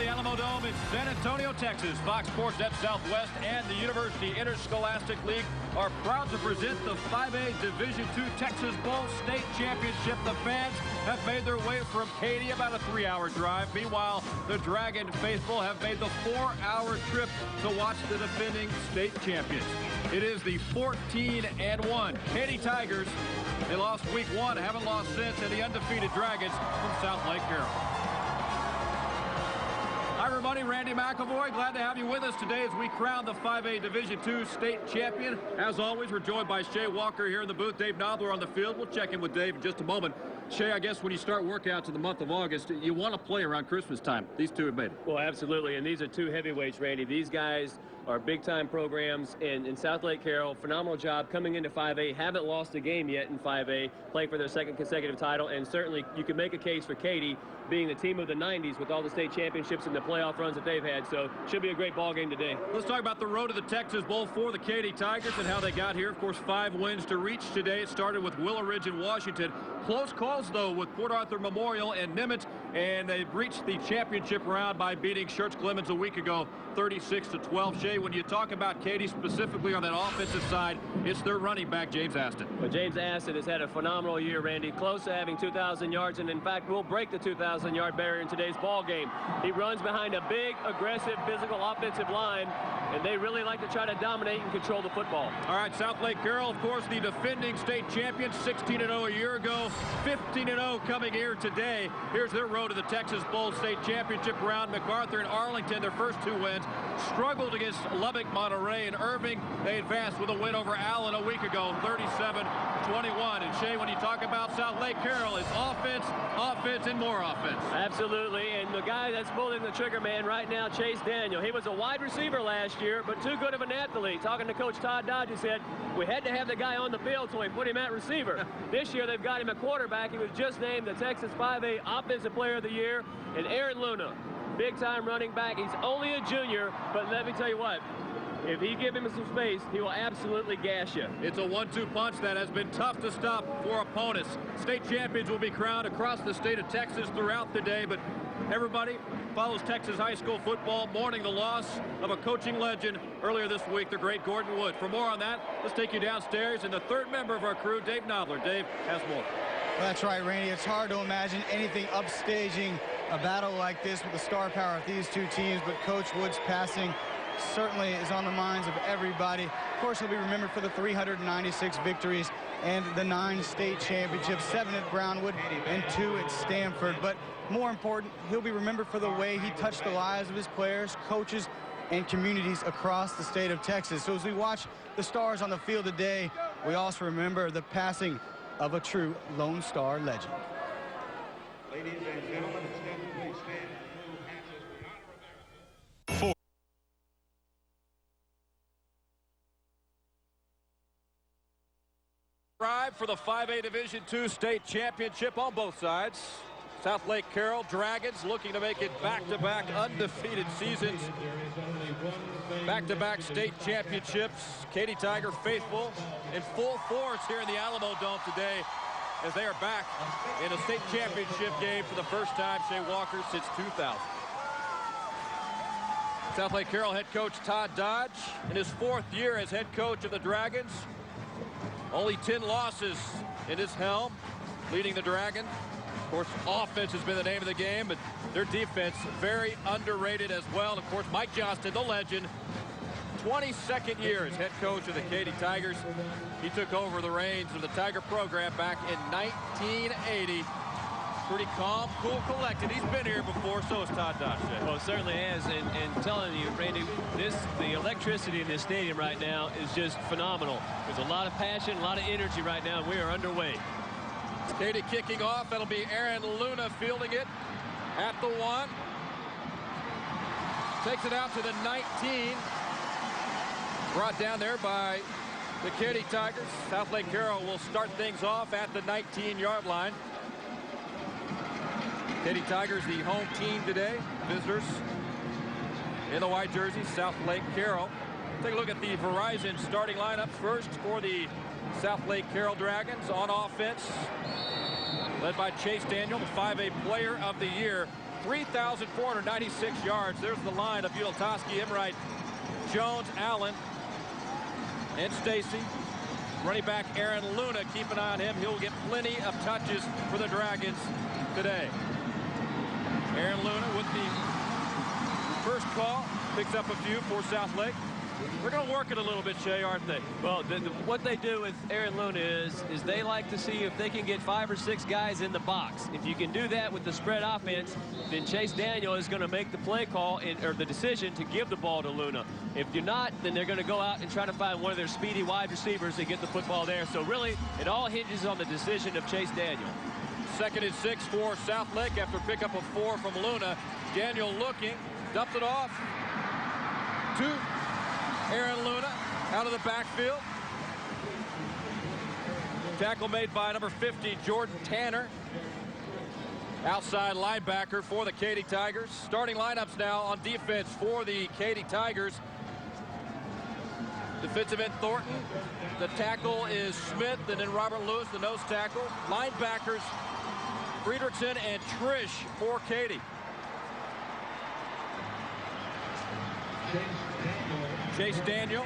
the Alamodome in San Antonio, Texas. Fox Sports Net Southwest and the University Interscholastic League are proud to present the 5A Division II Texas Bowl State Championship. The fans have made their way from Katy, about a 3-hour drive. Meanwhile, the Dragon faithful have made the 4-hour trip to watch the defending state champions. It is the 14-1 Katy Tigers. They lost week 1, haven't lost since, and the undefeated Dragons from Southlake Carroll. Hi, everybody. Randy McElvoy. Glad to have you with us today as we crown the 5A Division II state champion. As always, we're joined by Shea Walker here in the booth. Dave Knobler on the field. We'll check in with Dave in just a moment. Shea, I guess when you start workouts in the month of August, you want to play around Christmas time. These two have made it. Well, absolutely, and these are two heavyweights, Randy. These guys are big-time programs in Southlake Carroll. Phenomenal job coming into 5A. Haven't lost a game yet in 5A, playing for their second consecutive title, and certainly you can make a case for Katy being the team of the 90s with all the state championships and the playoff runs that they've had, so should be a great ball game today. Let's talk about the road to the Texas Bowl for the Katy Tigers and how they got here. Of course, 5 wins to reach today. It started with Willow Ridge in Washington. Close calls, though, with Port Arthur Memorial and Nimitz, and they reached the championship round by beating Schertz Clemens a week ago, 36-12. Shea, when you talk about Katy specifically on that offensive side, it's their running back, James Aston. Well, James Aston has had a phenomenal year, Randy, close to having 2,000 yards, and in fact will break the 2,000-yard barrier in today's ball game. He runs behind a big, aggressive, physical offensive line, and they really like to try to dominate and control the football. All right, Southlake Carroll, of course, the defending state champion, 16-0 a year ago, 15-0 coming here today. Here's their road to the Texas Bowl State Championship round. MacArthur and Arlington, their first 2 wins, struggled against Lubbock, Monterey, and Irving. They advanced with a win over Allen a week ago, 37-21. And Shea, when you talk about Southlake Carroll, it's offense, offense, and more offense. Absolutely, and the guy that's pulling the trigger man right now, Chase Daniel. He was a wide receiver last year, but too good of an athlete. Talking to Coach Todd Dodge, he said, we had to have the guy on the field, so we put him at receiver. This year, they've got him at quarterback. He was just named the Texas 5A Offensive Player of the Year. And Aaron Luna, big-time running back. He's only a junior, but let me tell you what, if you give him some space, he will absolutely gas you. It's a 1-2 punch that has been tough to stop for opponents. State champions will be crowned across the state of Texas throughout the day, but everybody follows Texas high school football, mourning the loss of a coaching legend earlier this week, the great Gordon Wood. For more on that, let's take you downstairs, and the third member of our crew, Dave Knobler. Dave has more. That's right, Randy. It's hard to imagine anything upstaging a battle like this with the star power of these two teams, but Coach Wood's passing certainly is on the minds of everybody. Of course, he'll be remembered for the 396 victories and the 9 state championships, 7 at Brownwood and 2 at Stanford. But more important, he'll be remembered for the way he touched the lives of his players, coaches, and communities across the state of Texas. So as we watch the stars on the field today, we also remember the passing of a true Lone Star legend. Ladies and gentlemen, please stand. Drive for the 5A Division II state championship on both sides. Southlake Carroll Dragons looking to make it back-to-back undefeated seasons. Back-to-back state championships. Katy Tiger faithful in full force here in the Alamodome today as they are back in a state championship game for the first time, Shea Walker, since 2000. Southlake Carroll head coach Todd Dodge in his 4th year as head coach of the Dragons. Only 10 losses in his helm, leading the Dragon. Of course, offense has been the name of the game, but their defense very underrated as well. And of course, Mike Johnston, the legend, 22nd year as head coach of the Katy Tigers. He took over the reins of the Tiger program back in 1980. Pretty calm, cool, collected. He's been here before, so has Todd Dodge. Well, it certainly has, and telling you, Randy, the electricity in this stadium right now is just phenomenal. There's a lot of passion, a lot of energy right now, and we are underway. Katy kicking off. That'll be Aaron Luna fielding it at the 1. Takes it out to the 19. Brought down there by the Katy Tigers. Southlake Carroll will start things off at the 19-yard line. Katy Tigers, the home team today. Visitors in the white jersey, Southlake Carroll. Take a look at the Verizon starting lineup first for the Southlake Carroll Dragons. On offense, led by Chase Daniel, the 5A Player of the Year. 3,496 yards. There's the line of Ulatowski, Imright, Jones, Allen, and Stacy. Running back Aaron Luna, keep an eye on him. He'll get plenty of touches for the Dragons today. Aaron Luna with the first call, picks up a few for Southlake. They're going to work it a little bit, Shea, aren't they? Well, what they do with Aaron Luna is they like to see if they can get 5 or 6 guys in the box. If you can do that with the spread offense, then Chase Daniel is going to make the play call or the decision to give the ball to Luna. If you're not, then they're going to go out and try to find one of their speedy wide receivers to get the football there. So really, it all hinges on the decision of Chase Daniel. 2nd and 6 for Southlake after pickup of 4 from Luna. Daniel looking, dumps it off to Aaron Luna out of the backfield. Tackle made by number 50, Jordan Tanner. Outside linebacker for the Katy Tigers. Starting lineups now on defense for the Katy Tigers. Defensive end Thornton. The tackle is Smith, and then Robert Lewis, the nose tackle. Linebackers Friedrichsen and Trish for Katy. Chase Daniel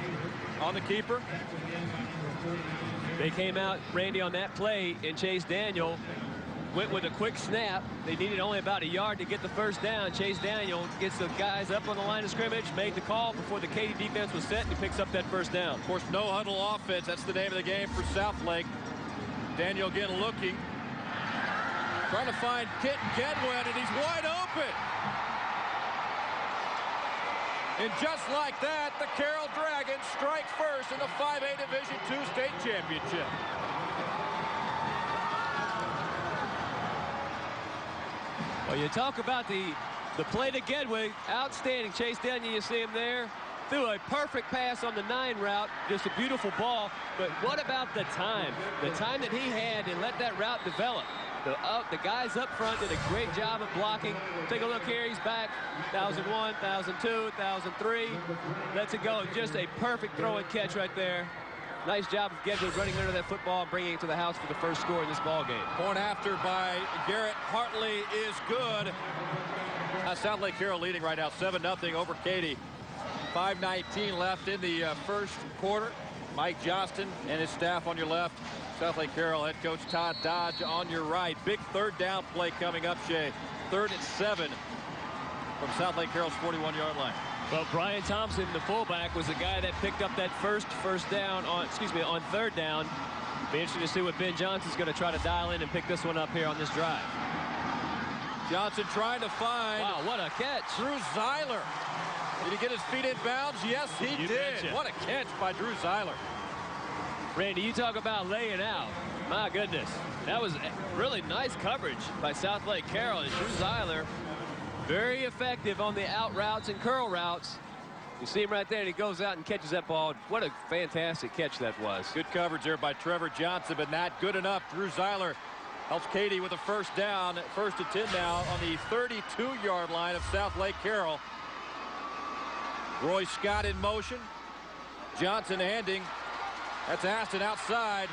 on the keeper. They came out, Randy, on that play, and Chase Daniel went with a quick snap. They needed only about a yard to get the first down. Chase Daniel gets the guys up on the line of scrimmage, made the call before the Katy defense was set, and he picks up that first down. Of course, no huddle offense. That's the name of the game for Southlake. Daniel again looking. Trying to find Kit Gedwin, and he's wide open. And just like that, the Carroll Dragons strike first in the 5A Division II state championship. Well, you talk about the play to Gedwin, outstanding. Chase Daniel, you see him there, threw a perfect pass on the 9 route, just a beautiful ball. But what about the time? The time that he had to let that route develop. The guys up front did a great job of blocking. Take a look here. He's back. 1,001, 1,002, 1,003. Lets it go. Just a perfect throw and catch right there. Nice job of Gedwin running under that football and bringing it to the house for the first score in this ball game. Point after by Garrett Hartley is good. Southlake Carroll leading right now 7-0 over Katy. 5:19 left in the first quarter. Mike Johnston and his staff on your left. Southlake Carroll head coach Todd Dodge on your right. Big 3rd down play coming up, Shea. 3rd and 7 from Southlake Carroll's 41-yard line. Well, Brian Thompson, the fullback, was the guy that picked up that first down on 3rd down. Be interesting to see what Ben Johnson's going to try to dial in and pick this one up here on this drive. Johnson trying to find. Wow, what a catch. Drew Zeiler. Did he get his feet in bounds? Yes, he did. Betcha. What a catch by Drew Zeiler. Randy, you talk about laying out. My goodness. That was really nice coverage by Southlake Carroll. And Drew Zeiler, very effective on the out routes and curl routes. You see him right there, and he goes out and catches that ball. What a fantastic catch that was. Good coverage there by Trevor Johnson, but not good enough. Drew Zeiler helps Katy with a first down. 1st and 10 now on the 32-yard line of Southlake Carroll. Roy Scott in motion. Johnson handing. That's Aston outside.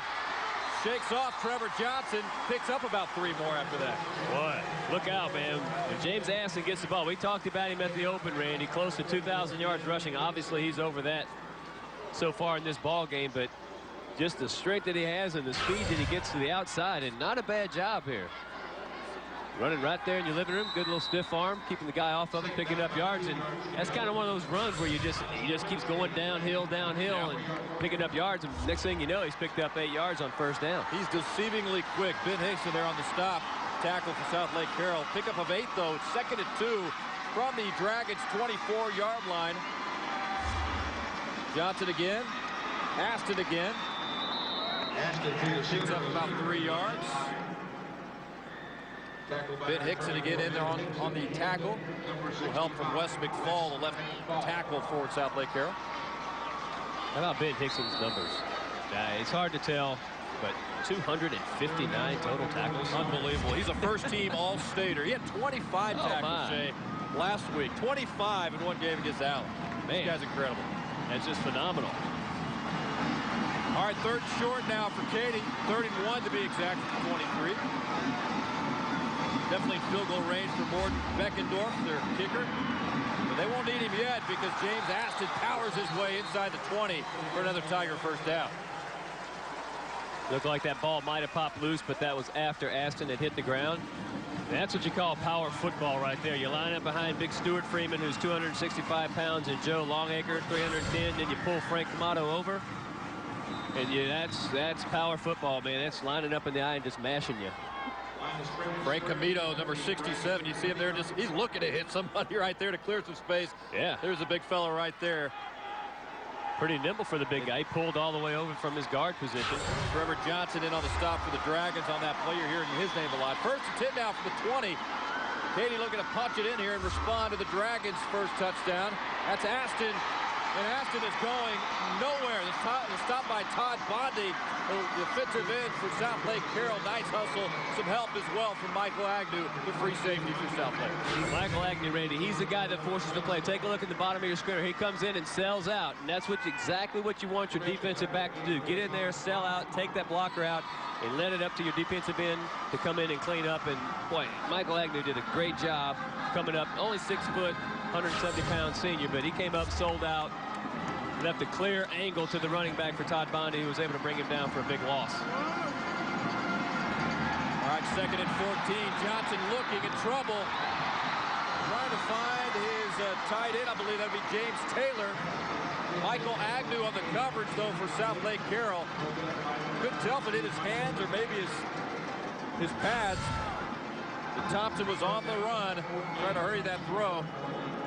Shakes off Trevor Johnson. Picks up about 3 more after that. Boy, look out, man. When James Aston gets the ball, we talked about him at the open, Randy. Close to 2,000 yards rushing. Obviously, he's over that so far in this ball game, but just the strength that he has and the speed that he gets to the outside, and not a bad job here. Running right there in your living room, good little stiff arm, keeping the guy off of him, picking up yards, and that's kind of one of those runs where he just keeps going downhill, and picking up yards, and next thing you know, he's picked up 8 yards on first down. He's deceivingly quick. Ben Hickson there on the stop. Tackle for Southlake Carroll. Pickup of 8, though. 2nd and 2 from the Dragons' 24-yard line. Johnson again. Aston again. Picks up about 3 yards. Ben Hickson again in there on the tackle. Will help from Wes McFall, the left tackle for Southlake Carroll. How about Ben Hickson's numbers? It's hard to tell, but 259 total tackles. Unbelievable. He's a first-team All-Stater. He had 25 tackles, Jay, last week. 25 in one game against Allen. This guy's incredible. That's just phenomenal. All right, 3rd and short now for Katy. 3rd and 1 to be exact, 23. Definitely field goal range for Morgan Beckendorf, their kicker. But they won't need him yet because James Aston powers his way inside the 20 for another Tiger first down. Looked like that ball might have popped loose, but that was after Aston had hit the ground. That's what you call power football right there. You line up behind big Stuart Freeman, who's 265 pounds, and Joe Longacre, 310. Then you pull Frank D'Amato over. And that's power football, man. That's lining up in the eye and just mashing you. Frank D'Amato, number 67. You see him there. He's looking to hit somebody right there to clear some space. Yeah. There's a big fella right there. Pretty nimble for the big guy. He pulled all the way over from his guard position. Trevor Johnson in on the stop for the Dragons on that play. You're hearing his name a lot. First and 10 now from the 20. Katy looking to punch it in here and respond to the Dragons' first touchdown. That's Aston. And Aston is going nowhere. The stop by Todd Bondi, the defensive end for Southlake Carroll. Nice hustle. Some help as well from Michael Agnew, the free safety for Southlake. Michael Agnew, Randy, he's the guy that forces the play. Take a look at the bottom of your screen. He comes in and sells out. And that's exactly what you want your defensive back to do. Get in there, sell out, take that blocker out, and let it up to your defensive end to come in and clean up. And, boy, Michael Agnew did a great job coming up. Only 6 foot, 170-pound senior, but he came up, sold out, left a clear angle to the running back for Todd Bondi, who was able to bring him down for a big loss. All right, second and 14. Johnson looking in trouble. Trying to find his tight end. I believe that would be James Taylor. Michael Agnew on the coverage, though, for Southlake Carroll. Couldn't tell if it hit his hands or maybe his pads. But Thompson was on the run, trying to hurry that throw.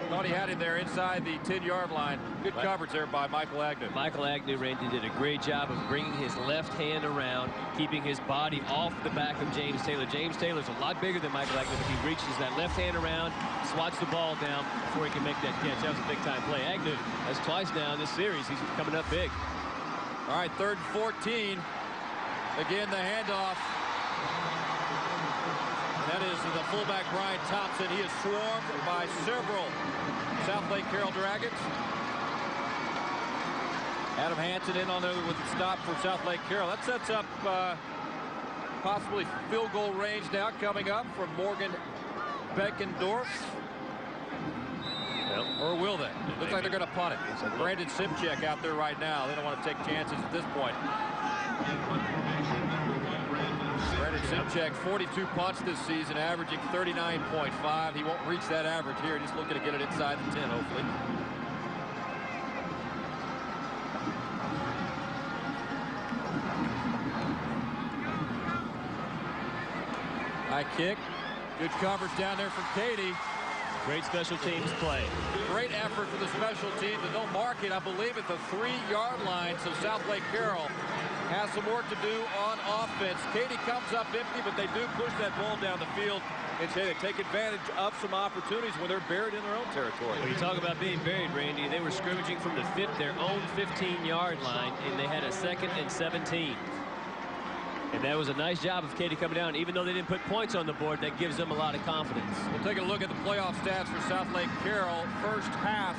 Thought he had him there inside the 10-yard line. Good coverage there by Michael Agnew. Michael Agnew, Randy, did a great job of bringing his left hand around, keeping his body off the back of James Taylor. James Taylor's a lot bigger than Michael Agnew, but he reaches that left hand around, swats the ball down before he can make that catch. That was a big-time play. Agnew has twice now in this series. He's coming up big. All right, third and 14. Again, the handoff. That is the fullback, Brian Thompson. He is swarmed by several Southlake Carroll Dragons. Adam Hansen in on there with the stop for Southlake Carroll. That sets up possibly field goal range now coming up from Morgan Beckendorf. Yep. Or will they? Looks like they're going to punt it. Brandon Simchek out there right now. They don't want to take chances at this point. Brandon Simchek, 42 punts this season, averaging 39.5. He won't reach that average here. Just looking to get it inside the 10, hopefully. High kick. Good coverage down there from Katy. Great special teams play. Great effort for the special teams, and they'll mark it, I believe, at the 3-yard line. So Southlake Carroll has some work to do on offense. Katy comes up empty, but they do push that ball down the field and they take advantage of some opportunities when they're buried in their own territory. Well, you talk about being buried, Randy. They were scrimmaging from their own 15-yard line, and they had a 2nd and 17. And that was a nice job of Katy coming down. Even though they didn't put points on the board, that gives them a lot of confidence. We'll take a look at the playoff stats for Southlake Carroll. First half,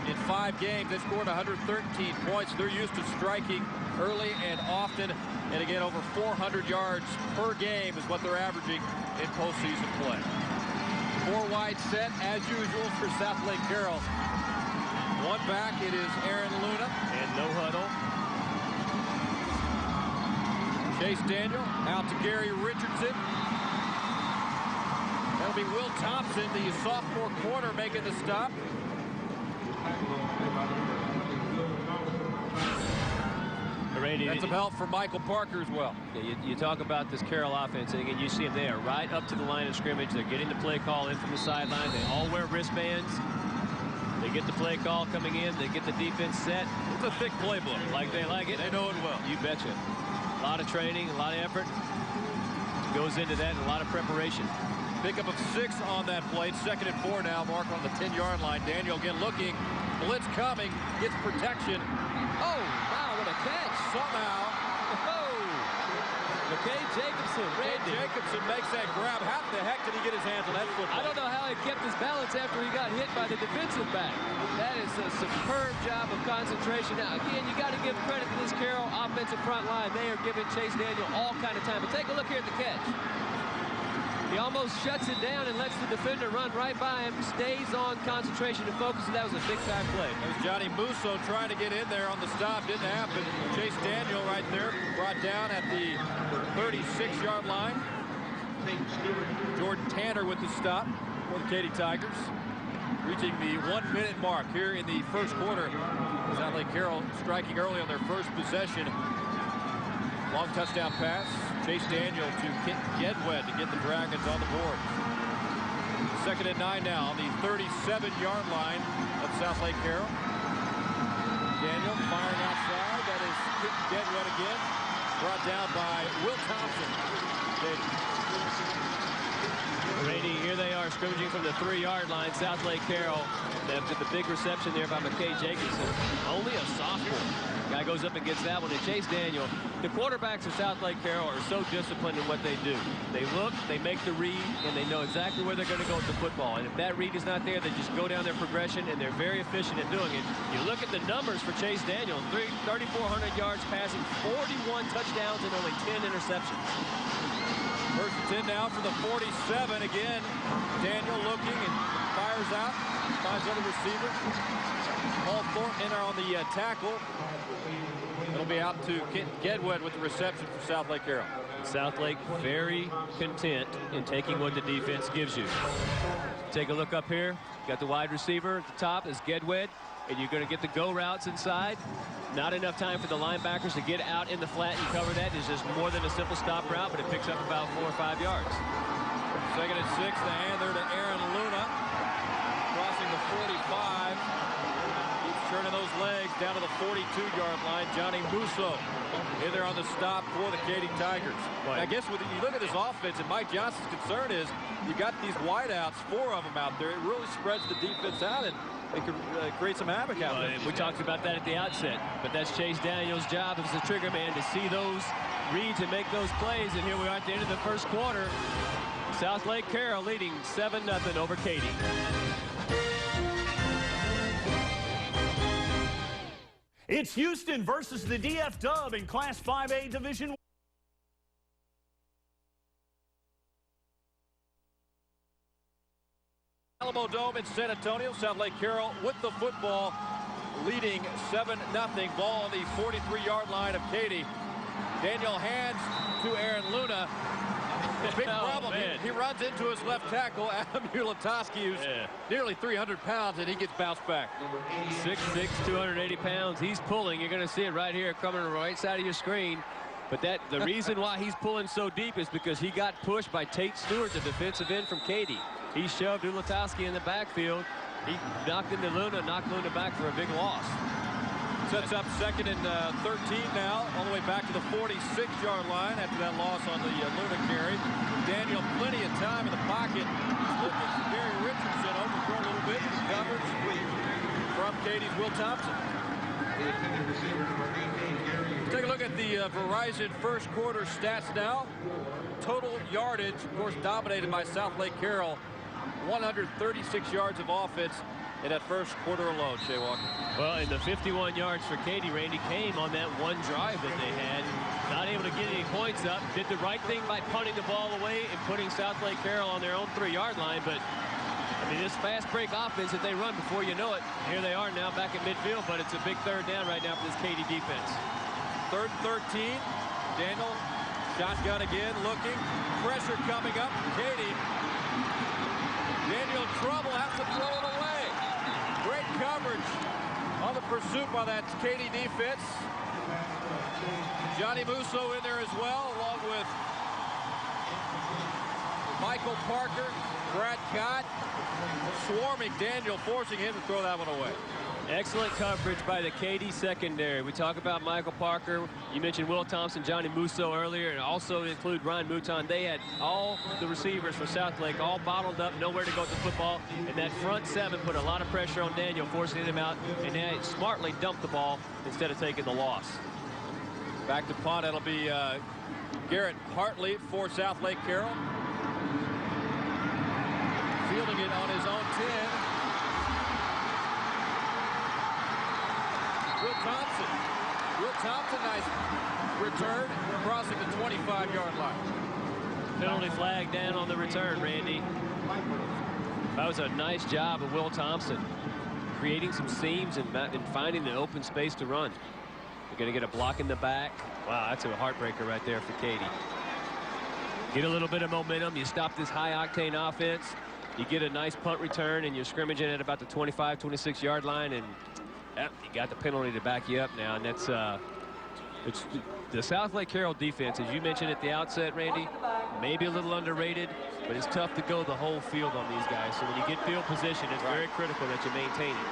in 5 games, they scored 113 points. They're used to striking early and often. And again, over 400 yards per game is what they're averaging in postseason play. 4 wide set, as usual, for Southlake Carroll. One back, it is Aaron Luna. And no huddle. Chase Daniel out to Gary Richardson. That'll be Will Thompson, the sophomore corner, making the stop. Randy, that's some help from Michael Parker as well. You talk about this Carroll offense, and again, you see them there right up to the line of scrimmage. They're getting the play call in from the sideline. They all wear wristbands. They get the play call coming in. They get the defense set. It's a thick playbook. Like they like it. They know it well. You betcha. A lot of training, a lot of effort goes into that, and a lot of preparation. Pickup of 6 on that play. 2nd and 4 now. Mark on the 10-yard line. Daniel again looking. Blitz coming. Gets protection. Oh, wow, what a catch. Somehow. Oh. McKay Jacobson. Randy Jacobson makes that grab. How the heck did he get his hands on that football? I don't know how he kept his balance after he got hit by the defensive back. That is a superb job of concentration. Now, again, you got to give credit to this Carroll offensive front line. They are giving Chase Daniel all kind of time. But take a look here at the catch. He almost shuts it down and lets the defender run right by him, stays on concentration and focus, and that was a big-time play. That was Johnny Musso trying to get in there on the stop. Didn't happen. Chase Daniel right there, brought down at the 36-yard line. Jordan Tanner with the stop for the Katy Tigers. Reaching the 1-minute mark here in the first quarter. Southlake Carroll striking early on their first possession. Long touchdown pass. Chase Daniel to Gedwed to get the Dragons on the board. 2nd and 9 now on the 37-yard line of Southlake Carroll. Daniel firing outside. That is Gedwed again. Brought down by Will Thompson. Brady, here they are scrimmaging from the 3-yard line. Southlake Carroll. After the big reception there by McKay Jacobson. Only a sophomore. Guy goes up and gets that one. And Chase Daniel. The quarterbacks of Southlake Carroll are so disciplined in what they do. They look, they make the read, and they know exactly where they're going to go with the football. And if that read is not there, they just go down their progression, and they're very efficient at doing it. You look at the numbers for Chase Daniel. 3,400 yards passing, 41 touchdowns, and only 10 interceptions. 1st and 10 now for the 47. Again, Daniel looking and fires out. Finds other receivers. Paul Thornton in there on the tackle. It'll be out to Gedwed with the reception for Southlake Carroll. Southlake very content in taking what the defense gives you. Take a look up here. Got the wide receiver at the top is Gedwed, and you're going to get the go routes inside. Not enough time for the linebackers to get out in the flat and cover that. It's just more than a simple stop route, but it picks up about 4 or 5 yards. 2nd and 6, the hand there to Aaron Luna. Crossing the 45. Keeps turning those legs down to the 42-yard line. Johnny Musso in there on the stop for the Katy Tigers. Right. I guess when you look at this offense, and Mike Johnson's concern is you got these wideouts, 4 of them out there. It really spreads the defense out, and it could create some havoc out there. We talked about that at the outset, but that's Chase Daniel's job as the trigger man to see those reads and make those plays. And here we are at the end of the first quarter. Southlake Carroll leading 7-0 over Katy. It's Houston versus the DF Dub in Class 5A Division 1. Alamodome in San Antonio. Southlake Carroll with the football, leading 7-0. Ball on the 43-yard line of Katy. Daniel hands to Aaron Luna. Big problem. He runs into his left tackle, Adam Ulatoski, who's nearly 300 pounds, and he gets bounced back. 6'6", 280 pounds. He's pulling. You're going to see it right here coming on the right side of your screen. But the reason why he's pulling so deep is because he got pushed by Tate Stewart, the defensive end from Katy. He shoved Ulatoski in the backfield. He knocked into Luna, knocked Luna back for a big loss. Sets up 2nd and 13 now, all the way back to the 46-yard line after that loss on the Luna carry. Daniel, plenty of time in the pocket. He's looking for Gary Richardson, overthrown a little bit. Coverage from Katy's Will Thompson. Take a look at the Verizon first quarter stats now. Total yardage, of course, dominated by Southlake Carroll. 136 yards of offense in that first quarter alone, Shea Walker. Well, and the 51 yards for Katy, Randy, came on that one drive that they had. Not able to get any points up. Did the right thing by punting the ball away and putting Southlake Carroll on their own 3-yard line. But, I mean, this fast break offense that they run before you know it. Here they are now back at midfield, but it's a big 3rd down right now for this Katy defense. 3rd and 13. Daniel, shotgun again, looking. Pressure coming up. Katy. Daniel in trouble, has to throw it away. Great coverage on the pursuit by that Katy defense. Johnny Musso in there as well, along with Michael Parker, Brad Cott, swarming Daniel, forcing him to throw that one away. Excellent coverage by the Katy secondary. We talk about Michael Parker. You mentioned Will Thompson, Johnny Musso earlier, and also include Ryan Mouton. They had all the receivers for Southlake all bottled up, nowhere to go with the football. And that front 7 put a lot of pressure on Daniel, forcing him out, and they smartly dumped the ball instead of taking the loss. Back to punt. It'll be Garrett Hartley for Southlake Carroll. Fielding it on his own 10. Will Thompson, nice return, crossing the 25-yard line. penalty flag down on the return, Randy. That was a nice job of Will Thompson, creating some seams and finding the open space to run. You're going to get a block in the back. Wow, that's a heartbreaker right there for Katy. Get a little bit of momentum. You stop this high-octane offense. You get a nice punt return, and you're scrimmaging at about the 25, 26-yard line, and you got the penalty to back you up now. And that's it's the Southlake Carroll defense, as you mentioned at the outset, Randy, maybe a little underrated, but it's tough to go the whole field on these guys. So when you get field position, it's very critical that you maintain it.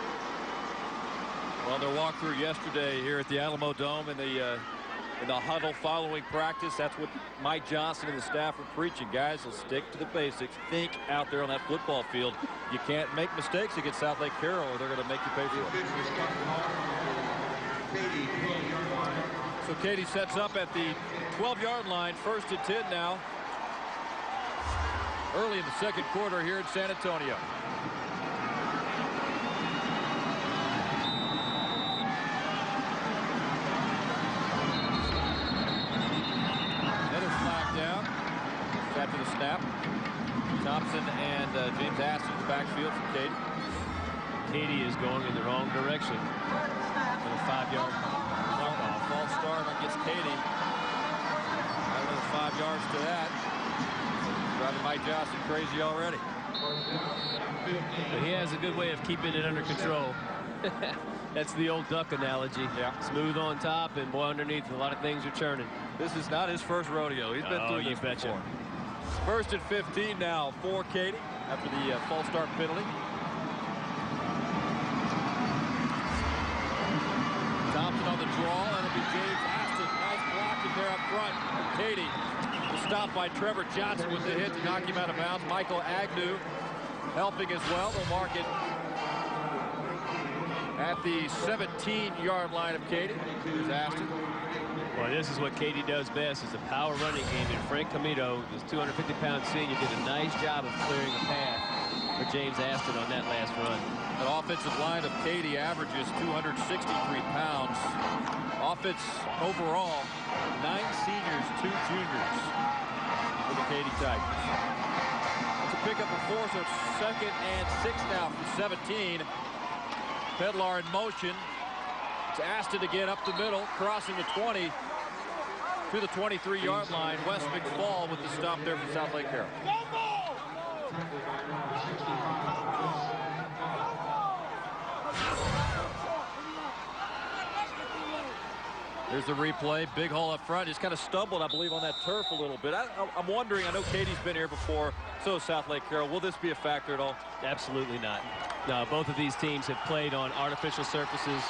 Well, their walkthrough yesterday here at the Alamodome in the huddle following practice, that's what Mike Johnson and the staff are preaching. Guys, will stick to the basics. Think out there on that football field. You can't make mistakes against Southlake Carroll, or they're going to make you pay for it. So Katy sets up at the 12-yard line, 1st and 10 now. Early in the second quarter here in San Antonio. After the snap, Thompson and James Aston in the backfield for Katy. Katy is going in the wrong direction. For the 5-yard mark-off. False start against Katy. Another 5 yards to that. Driving Mike Johnson crazy already. But he has a good way of keeping it under control. That's the old duck analogy. Yeah. Smooth on top and boy underneath. A lot of things are churning. This is not his first rodeo. He's been through this before. 1st and 15 now for Katy after the false start penalty. Thompson on the draw. That'll be James Aston. Nice blocking there up front. Katy was stopped by Trevor Johnson with the hit to knock him out of bounds. Michael Agnew helping as well. They'll mark it at the 17-yard line of Katy. Here's Aston. Well, this is what Katy does best, is a power running game. And Frank Camito, this 250-pound senior, did a nice job of clearing a path for James Aston on that last run. An offensive line of Katy averages 263 pounds. Offense overall, 9 seniors, 2 juniors for the Katy Tigers. That's a pickup of 4, so it's 2nd and 6 now from 17. Pedlar in motion. It's Aston again up the middle, crossing the 20 to the 23-yard line. Wes McFall with the stop there from Southlake Carroll. Here's the replay. Big hole up front. He's kind of stumbled, I believe, on that turf a little bit. I'm wondering, I know Katy's been here before, so Southlake Carroll. Will this be a factor at all? Absolutely not. No, both of these teams have played on artificial surfaces.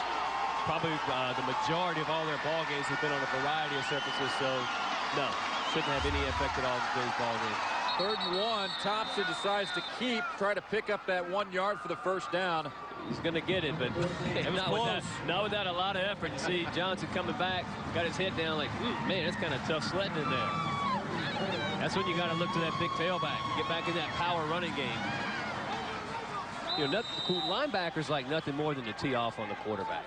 Probably the majority of all their ball games have been on a variety of surfaces, so no, shouldn't have any effect at all in today's ball game. 3rd and 1. Thompson decides to try to pick up that 1 yard for the 1st down. He's going to get it, but not without a lot of effort. You see Johnson coming back, got his head down like, man, that's kind of tough sledding in there. That's when you got to look to that big tailback, get back in that power running game. You know, linebackers like nothing more than to tee off on the quarterback.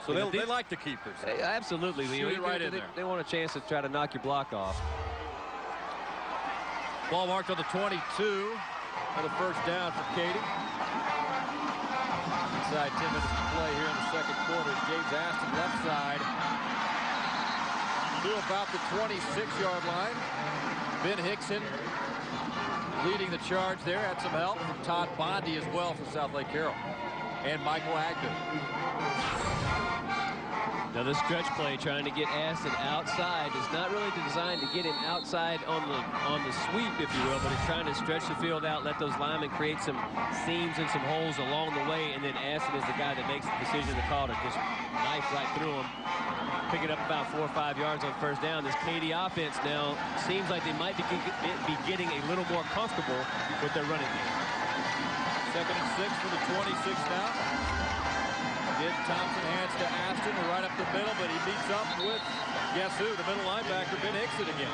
So they like the keepers. Absolutely. Shoot it right in there. They want a chance to try to knock your block off. Ball marked on the 22 for the 1st down for Katy. Inside 10 minutes to play here in the second quarter. James Aston left side to about the 26-yard line. Ben Hickson leading the charge there. Had some help from Todd Bondi as well for Southlake Carroll. And Michael Agnew. Now the stretch play trying to get Aston outside is not really designed to get him outside on the sweep, if you will, but it's trying to stretch the field out, let those linemen create some seams and some holes along the way, and then Aston is the guy that makes the decision to call to just knife right through him, pick it up about 4 or 5 yards on 1st down. This Katy offense now seems like they might be getting a little more comfortable with their running game. 2nd and 6 for the 26 now. Thompson hands to Aston right up the middle, but he beats up with, guess who, the middle linebacker, Ben Hickson again.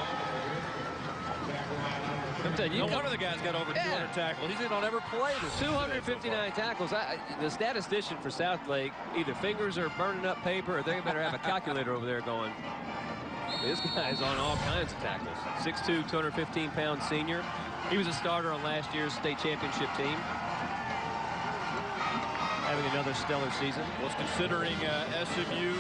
No wonder the guy's got over 200 tackles. He don't ever play this. 259 tackles. The statistician for Southlake, either fingers are burning up paper or they better have a calculator over there going. This guy's on all kinds of tackles. 6'2", 215-pound senior. He was a starter on last year's state championship team. Having another stellar season. Was considering SMU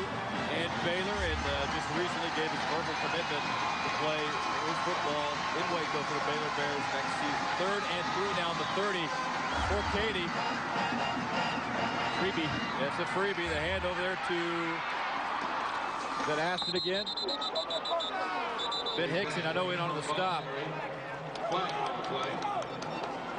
and Baylor, and just recently gave his verbal commitment to play his football in Waco for the Baylor Bears next season. 3rd and 3 now on the 30 for Katy. Freebie. That's a freebie. The hand over there to, is that Aston again? Ben Hickson, I know, in on the stop.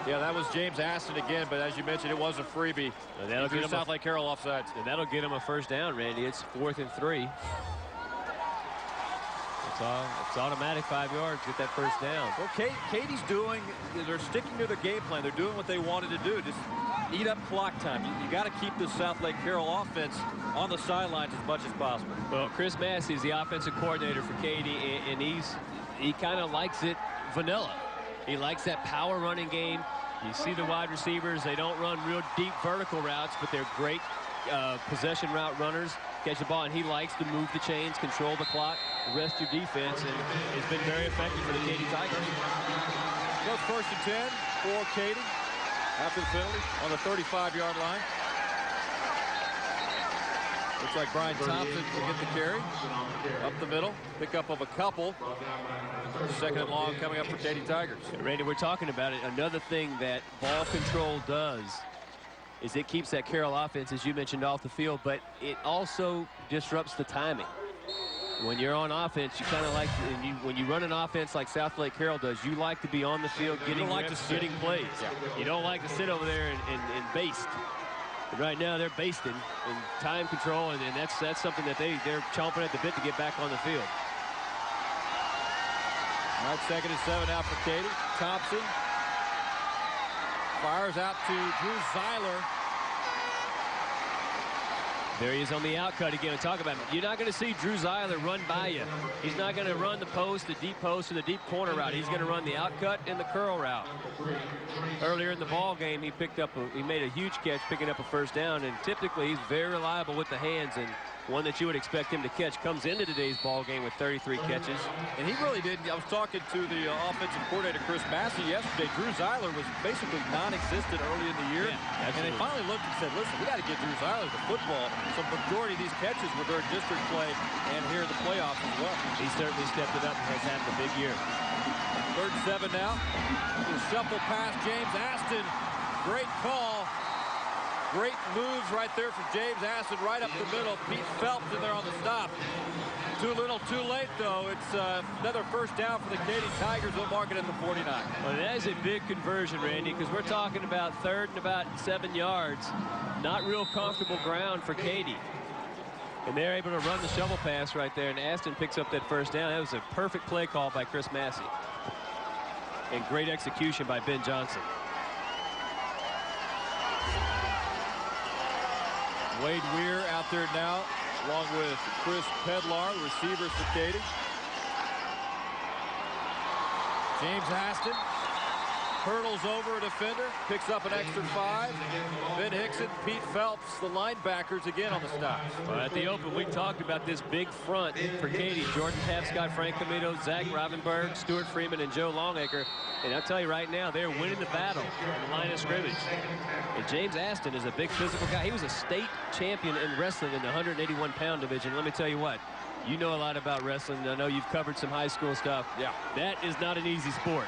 Yeah, that was James Aston again, but as you mentioned, it was a freebie. And that'll get him Southlake Carroll offsides. And that'll get him a first down, Randy. It's 4th and 3. It's automatic 5 yards. Get that first down. Well, Katy's doing, they're sticking to their game plan. They're doing what they wanted to do. Just eat up clock time. You got to keep this Southlake Carroll offense on the sidelines as much as possible. Well, Chris Massey is the offensive coordinator for Katy, and he kind of likes it vanilla. He likes that power running game. You see the wide receivers, they don't run real deep vertical routes, but they're great possession route runners. Catch the ball, and he likes to move the chains, control the clock, rest your defense, and it's been very effective for the Katy Tigers. So it's 1st and 10 for Katy after the penalty on the 35-yard line. Looks like Brian Thompson will get the carry up the middle. Pickup of a couple. 2nd and long coming up for Katy Tigers. Randy, we're talking about it. Another thing that ball control does is it keeps that Carroll offense, as you mentioned, off the field, but it also disrupts the timing. When you're on offense, you kind of like, when you run an offense like Southlake Carroll does, you like to be on the field getting plays. Yeah. You don't like to sit over there and baste. But right now they're basting in time control, and that's something that they're chomping at the bit to get back on the field. All right, 2nd and 7 now for Katy. Thompson fires out to Drew Zeiler. There he is on the outcut again. Talk about him. You're not going to see Drew Zeiler run by you. He's not going to run the post, the deep post, or the deep corner route. He's going to run the outcut and the curl route. Earlier in the ball game, he made a huge catch, picking up a first down, and typically he's very reliable with the hands, and one that you would expect him to catch. Comes into today's ball game with 33 catches. And he really did. I was talking to the offensive coordinator, Chris Massey, yesterday. Drew Zeiler was basically non-existent early in the year. Yeah, and they finally looked and said, listen, we got to get Drew Zeiler the football. So the majority of these catches were during district play and here in the playoffs as well. He certainly stepped it up and has had a big year. 3rd and 7 now. Shuffle pass, James Aston. Great call. Great moves right there from James Aston, right up the middle. Pete Phelps in there on the stop. Too little, too late, though. It's another first down for the Katy Tigers. They'll mark it at the 49. Well, that is a big conversion, Randy, because we're talking about 3rd and about 7 yards. Not real comfortable ground for Katy. And they're able to run the shovel pass right there, and Aston picks up that first down. That was a perfect play call by Chris Massey. And great execution by Ben Johnson. Wade Weir out there now, along with Chris Pedlar, the receivers for Katy. James Aston hurdles over a defender, picks up an extra 5. Ben Hickson, Pete Phelps, the linebackers again on the stop. Well, at the open, we talked about this big front for Katy. Jordan Tapscott, Frank Camino, Zach Rivenberg, Stuart Freeman, and Joe Longacre. And I'll tell you right now, they're winning the battle on the line of scrimmage. And James Aston is a big physical guy. He was a state champion in wrestling in the 181-pound division. Let me tell you what, you know a lot about wrestling. I know you've covered some high school stuff. Yeah. That is not an easy sport.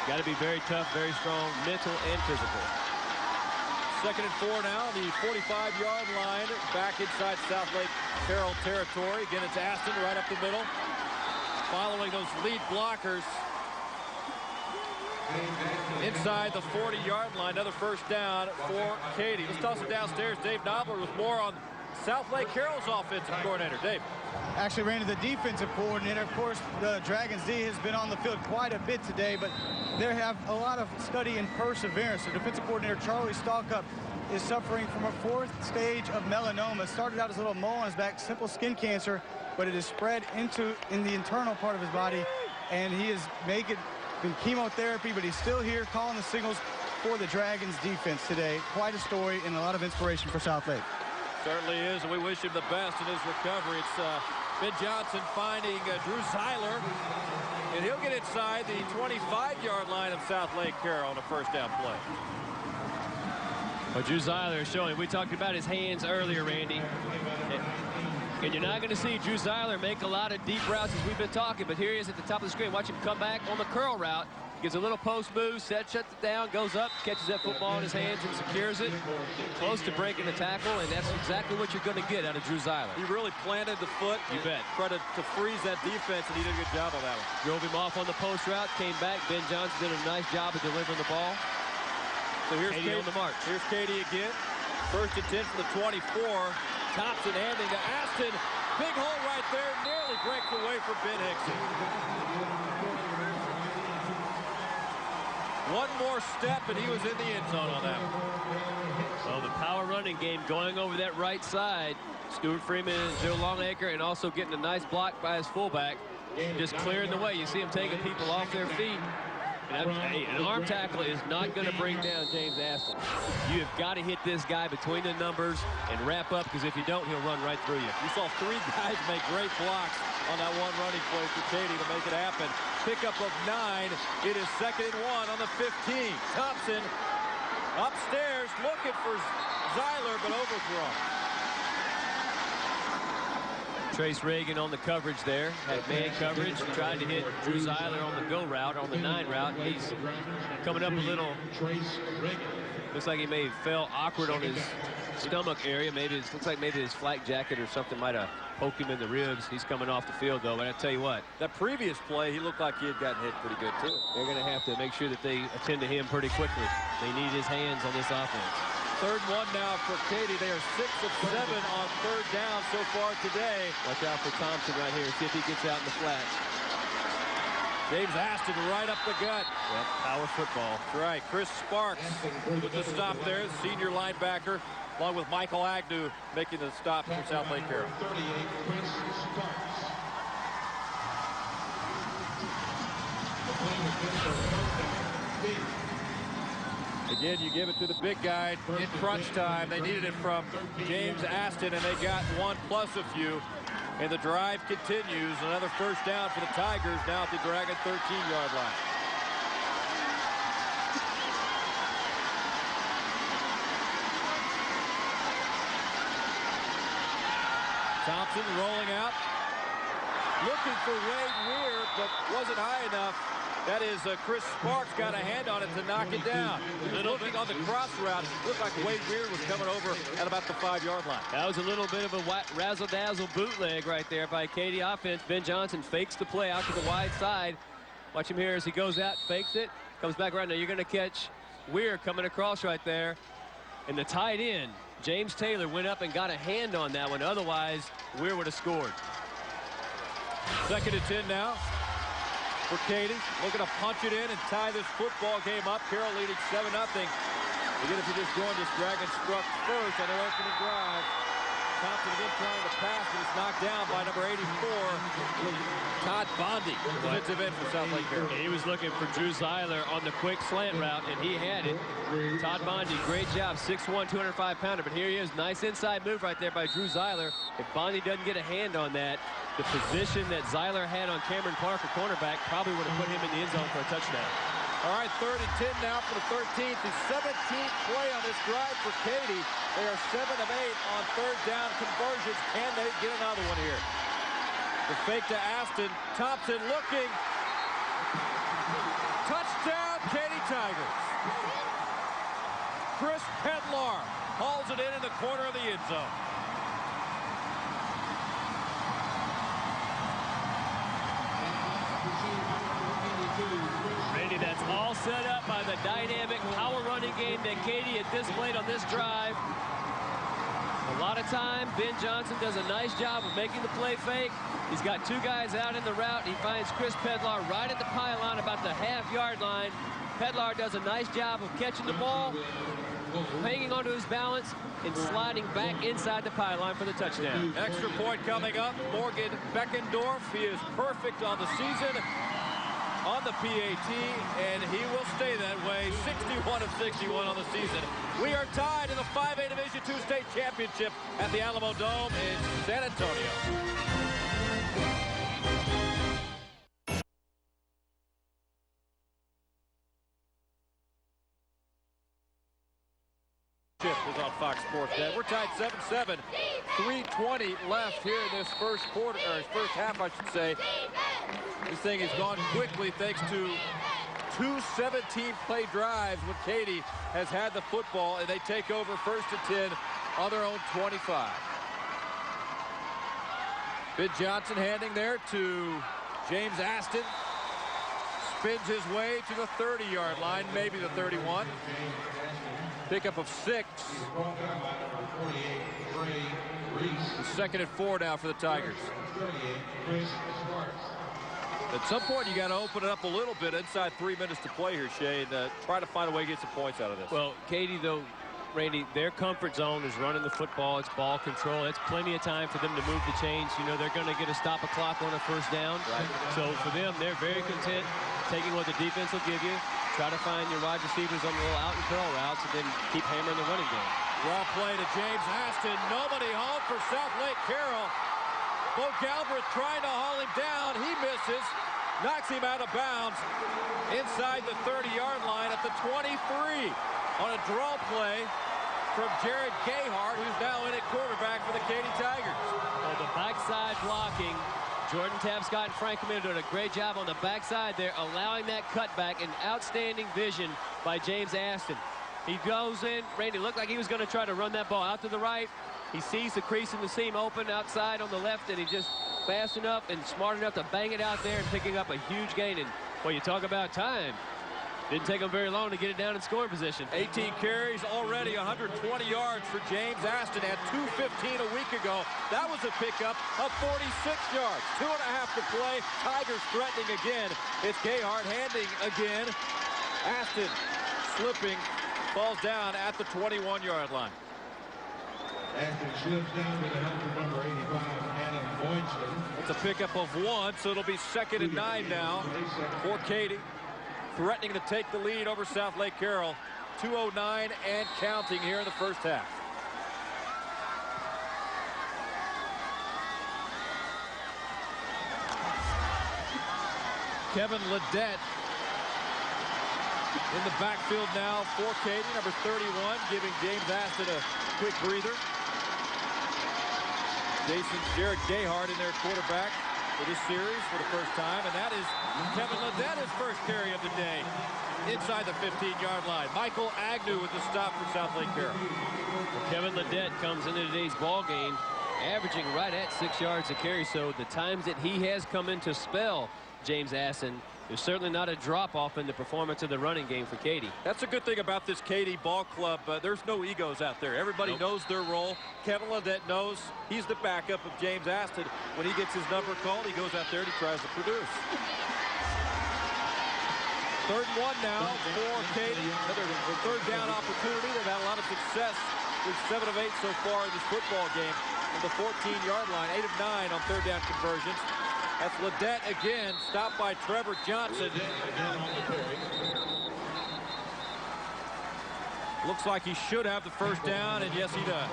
Got to be very tough, very strong, mental and physical. 2nd and 4 now, the 45-yard line, back inside Southlake Carroll territory. Again, it's Aston right up the middle, following those lead blockers. Inside the 40-yard line, another first down for Katy. Let's toss it downstairs. Dave Knobler with more on Southlake Carroll's offensive coordinator. Dave. Actually, Randy, the defensive coordinator. Of course, the Dragons D has been on the field quite a bit today, but they have a lot of study and perseverance. The defensive coordinator, Charlie Stalkup, is suffering from a 4th stage of melanoma. It started out as a little mole on his back, simple skin cancer, but it has spread in the internal part of his body, and he is been chemotherapy, but he's still here calling the signals for the Dragons defense today. Quite a story and a lot of inspiration for Southlake. Certainly is, and we wish him the best in his recovery. It's Ben Johnson finding Drew Zeiler, and he'll get inside the 25-yard line of Southlake Carroll on a first down play. Well, Drew Zeiler is showing. We talked about his hands earlier, Randy. And you're not going to see Drew Zeiler make a lot of deep routes as we've been talking, but here he is at the top of the screen. Watch him come back on the curl route. Gives a little post move, shuts it down, goes up, catches that football in his hands and secures it. Close to breaking the tackle, and that's exactly what you're going to get out of Drew Zeiler. He really planted the foot. You bet. Tried to freeze that defense, and he did a good job on that one. Drove him off on the post route, came back. Ben Johnson did a nice job of delivering the ball. So here's Katy on the march. Here's Katy again. First and 10 from the 24. Thompson handing to Aston. Big hole right there. Nearly breaks away for Ben Hickson. One more step, and he was in the end zone on that one. Well, the power running game going over that right side. Stuart Freeman and Joe Longacre, and also getting a nice block by his fullback. Just clearing the way. You see him taking people off their feet. And hey, an arm tackle is not going to bring down James Aston. You have got to hit this guy between the numbers and wrap up, because if you don't, he'll run right through you. You saw 3 guys make great blocks on that one running play for Katy to make it happen. Pickup of 9. It is 2nd and 1 on the 15. Thompson upstairs looking for Zeiler, but overthrown. Trace Reagan on the coverage there. Had man coverage. Tried to hit Drew Zeiler on the go route, on the 9 route. He's coming up a little. Looks like he may have fell awkward on his stomach area. Looks like maybe his flak jacket or something might have poked him in the ribs. He's coming off the field, though. But I tell you what, that previous play, he looked like he had gotten hit pretty good, too. They're going to have to make sure that they attend to him pretty quickly. They need his hands on this offense. 3rd and 1 now for Katy. They are 6 of 7 on 3rd down so far today. Watch out for Thompson right here. See if he gets out in the flats. James Aston right up the gut. Yep, power football. That's right. Chris Sparks with the stop there, senior linebacker, along with Michael Agnew making the stop for Southlake Carroll. Again, you give it to the big guy in crunch time. They needed it from James Aston, and they got 1 plus a few. And the drive continues. Another first down for the Tigers, now at the Dragon 13-yard line. Thompson rolling out. Looking for Wade Weir, but wasn't high enough. That is Chris Sparks got a hand on it to knock it down. Looking on the cross route, looked like Wade Weir was coming over at about the 5-yard line. That was a little bit of a razzle-dazzle bootleg right there by Katy offense. Ben Johnson fakes the play out to the wide side. Watch him here as he goes out, fakes it, comes back around. Now you're going to catch Weir coming across right there. And the tight end, James Taylor, went up and got a hand on that one. Otherwise, Weir would have scored. 2nd and 10 now for Katy. Looking to punch it in and tie this football game up. Carroll leading 7-0. Again, if you just joined us, Dragons struck first on their opening drive. Thompson again trying to pass, but it's knocked down by number 84, Todd Bondi, defensive end for Southlake Carroll. He was looking for Drew Zeiler on the quick slant route, and he had it. Todd Bondi, great job, 6'1", 205-pounder, but here he is. Nice inside move right there by Drew Zeiler. If Bondi doesn't get a hand on that, the position that Zeiler had on Cameron Parker, cornerback, probably would have put him in the end zone for a touchdown. All right, 3rd and 10 now for the 13th. The 17th play on this drive for Katy. They are 7 of 8 on 3rd down conversions. Can they get another one here? The fake to Aston. Thompson looking. Touchdown, Katy Tigers. Chris Pedlar hauls it in the corner of the end zone. Randy, that's all set up by the dynamic power running game that Katy had displayed on this drive. A lot of time, Ben Johnson does a nice job of making the play fake. He's got 2 guys out in the route. He finds Chris Pedlar right at the pylon, about the half-yard line. Pedlar does a nice job of catching the ball, hanging onto his balance, and sliding back inside the pylon for the touchdown. Extra point coming up. Morgan Beckendorf, he is perfect on the season on the PAT, and he will stay that way. 61 of 61 on the season. We are tied in the 5A Division II state championship at the Alamodome in San Antonio. Is on Fox Sports Net. We're tied 7-7. 3:20 left here in this first quarter, or first half, I should say. This thing has gone quickly thanks to two 17-play drives when Katy has had the football, and they take over first and 10 on their own 25. Ben Johnson handing there to James Aston. Spins his way to the 30-yard line, maybe the 31. Pickup of 6. Second and 4 now for the Tigers. At some point, you got to open it up a little bit inside 3 minutes to play here, Shea, and try to find a way to get some points out of this. Well, Katy, though, Randy, their comfort zone is running the football. It's ball control. It's plenty of time for them to move the chains. You know, they're going to get a stop a clock on a first down. Right. So for them, they're very content taking what the defense will give you. Try to find your wide receivers on the little out and curl routes and then keep hammering the running game. Raw play to James Aston. Nobody home for Southlake Carroll. Bo Galbraith trying to haul him down. He misses. Knocks him out of bounds inside the 30-yard line at the 23 on a draw play from Jared Gayhart, who's now in at quarterback for the Katy Tigers. Well, the backside blocking. Jordan Tapscott and Frank Camino doing a great job on the backside there, allowing that cutback and outstanding vision by James Aston. He goes in. Randy looked like he was going to try to run that ball out to the right. He sees the crease in the seam open outside on the left, and he just fast enough and smart enough to bang it out there and picking up a huge gain. And, well, you talk about time. Didn't take him very long to get it down in scoring position. 18 carries, already 120 yards for James Aston at 2:15 a week ago. That was a pickup of 46 yards. 2.5 to play. Tigers threatening again. It's Gayhart handing again. Aston slipping, falls down at the 21-yard line. Aston slips down to the help of number 85, Adam Boynton. It's a pickup of 1, so it'll be 2nd and 9 now for Katy. Threatening to take the lead over Southlake Carroll. 2:09 and counting here in the first half. Kevin Ledet in the backfield now for Katy, number 31, giving James Aston a quick breather. Jared Gayhart in their quarterback for this series for the first time, and that is Kevin Ledet, his first carry of the day inside the 15-yard line. Michael Agnew with the stop for Southlake Carroll. Well, Kevin Ledet comes into today's ball game averaging right at 6 yards a carry, so the times that he has come in to spell James Aston, there's certainly not a drop-off in the performance of the running game for Katy. That's a good thing about this Katy ball club. There's no egos out there. Everybody knows their role. Kevin Ledet knows he's the backup of James Aston. When he gets his number called, he goes out there and he tries to produce. 3rd and 1 now for Katy. Another third down opportunity. They've had a lot of success with 7 of 8 so far in this football game. From the 14-yard line, 8 of 9 on third down conversions. That's Ledet again, stopped by Trevor Johnson. Looks like he should have the first down, and yes, he does.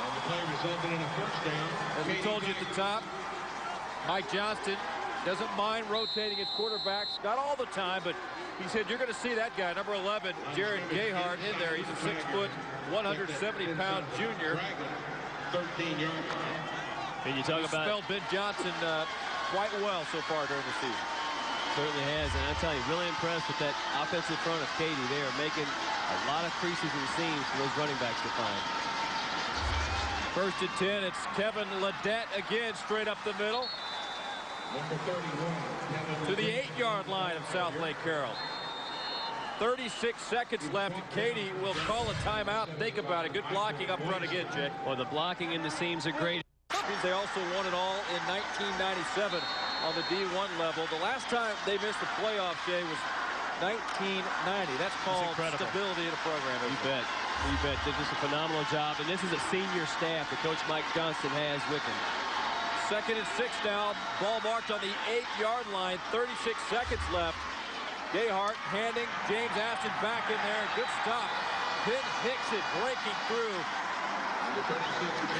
And the play resulted in a first down. As we told you at the top, Mike Johnston doesn't mind rotating his quarterbacks. Not all the time, but he said you're going to see that guy, number 11, Jared Gayhart, in there. He's a 6-foot, 170-pound junior. 13-yard line. And you talk about spelled Ben Johnson quite well so far during the season. Certainly has, and I'm telling you, really impressed with that offensive front of Katy. They are making a lot of creases and seams for those running backs to find. 1st and 10. It's Kevin Ledet again, straight up the middle. Number 31. To the 8-yard line of Southlake Carroll. 36 seconds left, and Katy will call a timeout. Think about it. Good blocking up front again, Jay. Well, the blocking and the seams are great. They also won it all in 1997 on the D1 level. The last time they missed the playoff, Jay, was 1990. That's called stability in a program. You bet. You bet. They did just a phenomenal job, and this is a senior staff that Coach Mike Johnston has with him. 2nd and 6 now. Ball marked on the 8-yard line. 36 seconds left. Gayhart handing James Aston back in there. Good stop. Ben Hickson breaking through.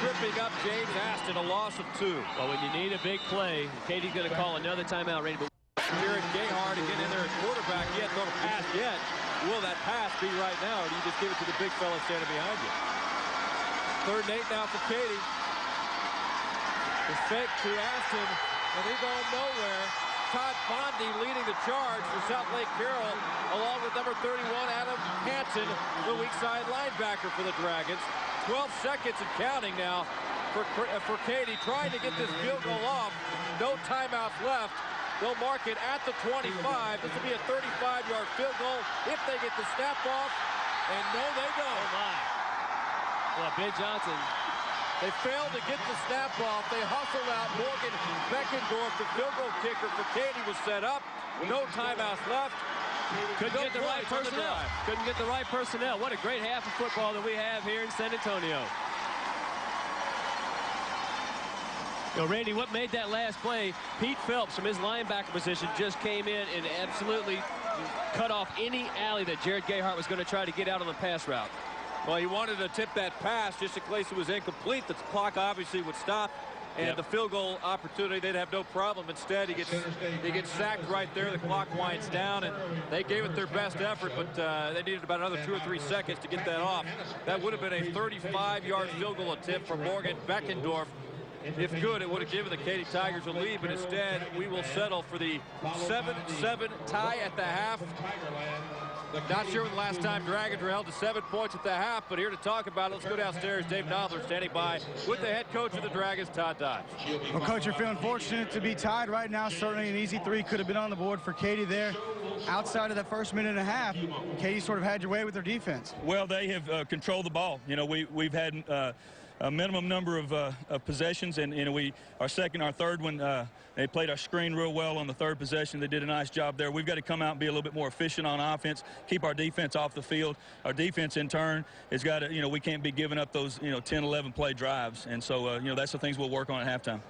tripping up James Aston, a loss of 2. Well, when you need a big play, Katy's going to call another timeout, Randy. Jared Gayhart again in there at quarterback. He hasn't thrown a pass yet. Will that pass be right now, or do you just give it to the big fella standing behind you? 3rd and 8 now for Katy. The fake to Aston, and he's going nowhere. Todd Bondi leading the charge for Southlake Carroll, along with number 31, Adam Hansen, the weak side linebacker for the Dragons. 12 seconds and counting now for Katy, trying to get this field goal off. No timeouts left. They'll mark it at the 25. This will be a 35-yard field goal if they get the snap off. And no, they don't. Oh, my. Well, Big Johnson. They failed to get the snap off. They hustled out Morgan Beckendorf. The field goal kicker for Katy was set up. No timeouts left. Couldn't get the right personnel. Couldn't get the right personnel. What a great half of football that we have here in San Antonio. You know, Randy, what made that last play, Pete Phelps from his linebacker position just came in and absolutely cut off any alley that Jared Gayhart was going to try to get out on the pass route. Well, he wanted to tip that pass just in case it was incomplete. The clock obviously would stop, and the field goal opportunity, they'd have no problem. Instead, he gets sacked right there. The clock winds down, and they gave it their best effort, but they needed about another 2 or 3 seconds to get that off. That would have been a 35-yard field goal attempt from Morgan Beckendorf. If good, it would have given the Katy Tigers a lead, but instead, we will settle for the 7-7 tie at the half. Not sure when the last time Dragons were held to 7 points at the half, but here to talk about it, let's go downstairs. Dave Knobler standing by with the head coach of the Dragons, Todd Dodge. Well, Coach, you're feeling fortunate to be tied right now. Certainly an easy 3 could have been on the board for Katy there. Outside of that first minute and a half, Katy sort of had your way with their defense. Well, they have controlled the ball. You know, we've had a minimum number of possessions, and our third one, they played our screen real well on the 3rd possession. They did a nice job there. We've got to come out and be a little bit more efficient on offense, keep our defense off the field. Our defense, in turn, has got to, we can't be giving up those, 10, 11 play drives. And so, that's the things we'll work on at halftime.